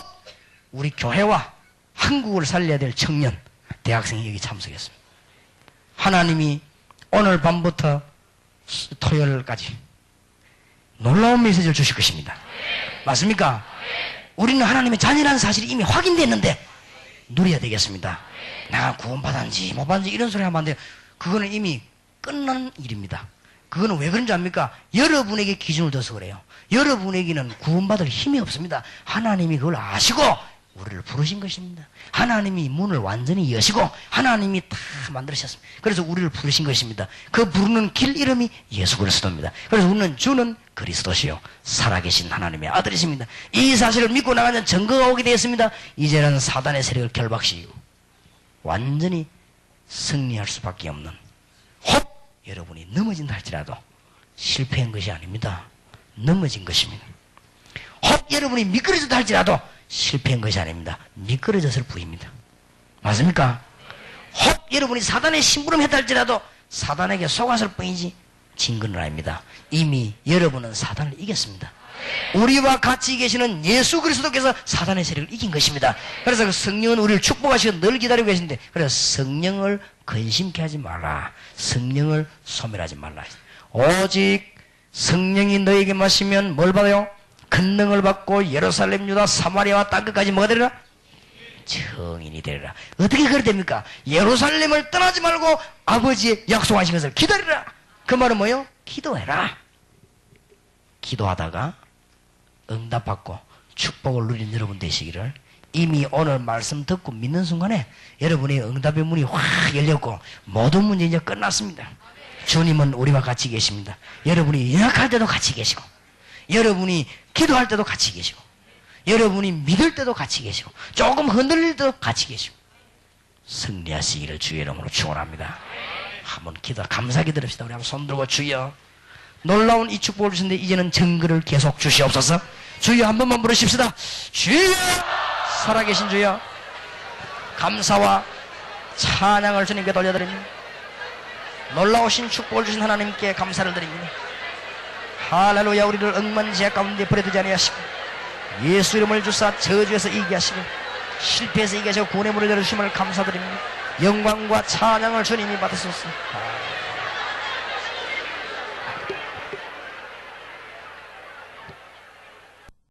우리 교회와 한국을 살려야 될 청년 대학생이 여기 참석했습니다. 하나님이 오늘 밤부터 토요일까지 놀라운 메시지를 주실 것입니다. 맞습니까? 우리는 하나님의 자녀라는 사실이 이미 확인됐는데 누려야 되겠습니다. 내가 구원받았는지 못 받았는지 이런 소리 하면 안 돼요. 그거는 이미 끝난 일입니다. 그거는 왜 그런지 압니까? 여러분에게 기준을 둬서 그래요. 여러분에게는 구원받을 힘이 없습니다. 하나님이 그걸 아시고 우리를 부르신 것입니다. 하나님이 문을 완전히 여시고 하나님이 다 만들으셨습니다. 그래서 우리를 부르신 것입니다. 그 부르는 길 이름이 예수 그리스도입니다. 그래서 우리는 주는 그리스도시요 살아계신 하나님의 아들이십니다. 이 사실을 믿고 나가면 증거가 오게 되었습니다. 이제는 사단의 세력을 결박시키고 완전히 승리할 수밖에 없는, 혹 여러분이 넘어진다 할지라도 실패한 것이 아닙니다. 넘어진 것입니다. 혹 여러분이 미끄러졌다 할지라도 실패한 것이 아닙니다. 미끄러졌을 뿐입니다. 맞습니까? 혹 여러분이 사단의 심부름했다 할지라도 사단에게 속았을 뿐이지 진 건 아닙니다. 이미 여러분은 사단을 이겼습니다. 우리와 같이 계시는 예수 그리스도께서 사단의 세력을 이긴 것입니다. 그래서 그 성령은 우리를 축복하시고 늘 기다리고 계신데, 그래서 성령을 근심케 하지 말라. 성령을 소멸하지 말라. 오직 성령이 너에게 마시면 뭘 받아요? 권능을 받고 예루살렘, 유다, 사마리아와 땅끝까지 뭐가 되리라? 증인이 되리라. 어떻게 그래 됩니까? 예루살렘을 떠나지 말고 아버지의 약속하신 것을 기다리라. 그 말은 뭐예요? 기도해라. 기도하다가 응답받고 축복을 누린 여러분 되시기를, 이미 오늘 말씀 듣고 믿는 순간에 여러분의 응답의 문이 확 열렸고 모든 문제 이제 끝났습니다. 주님은 우리와 같이 계십니다. 여러분이 연약할 때도 같이 계시고, 여러분이 기도할 때도 같이 계시고, 여러분이 믿을 때도 같이 계시고, 조금 흔들릴 때도 같이 계시고, 승리하시기를 주의 이름으로 축원합니다. 한번 감사 기도합시다. 우리 한번 손 들고, 주여 놀라운 이 축복을 주신데 이제는 증거를 계속 주시옵소서. 주여 한 번만 부르십시다. 주여, 살아계신 주여, 감사와 찬양을 주님께 돌려드립니다. 놀라우신 축복을 주신 하나님께 감사를 드립니다. 할렐루야. 우리를 억만 죄악 가운데 버려두지 아니하시고 예수 이름을 주사 저주에서 이기게 하시고 실패해서 이기게 하시고 구원의 문을 열어주심을 감사드립니다. 영광과 찬양을 주님이 받으소서.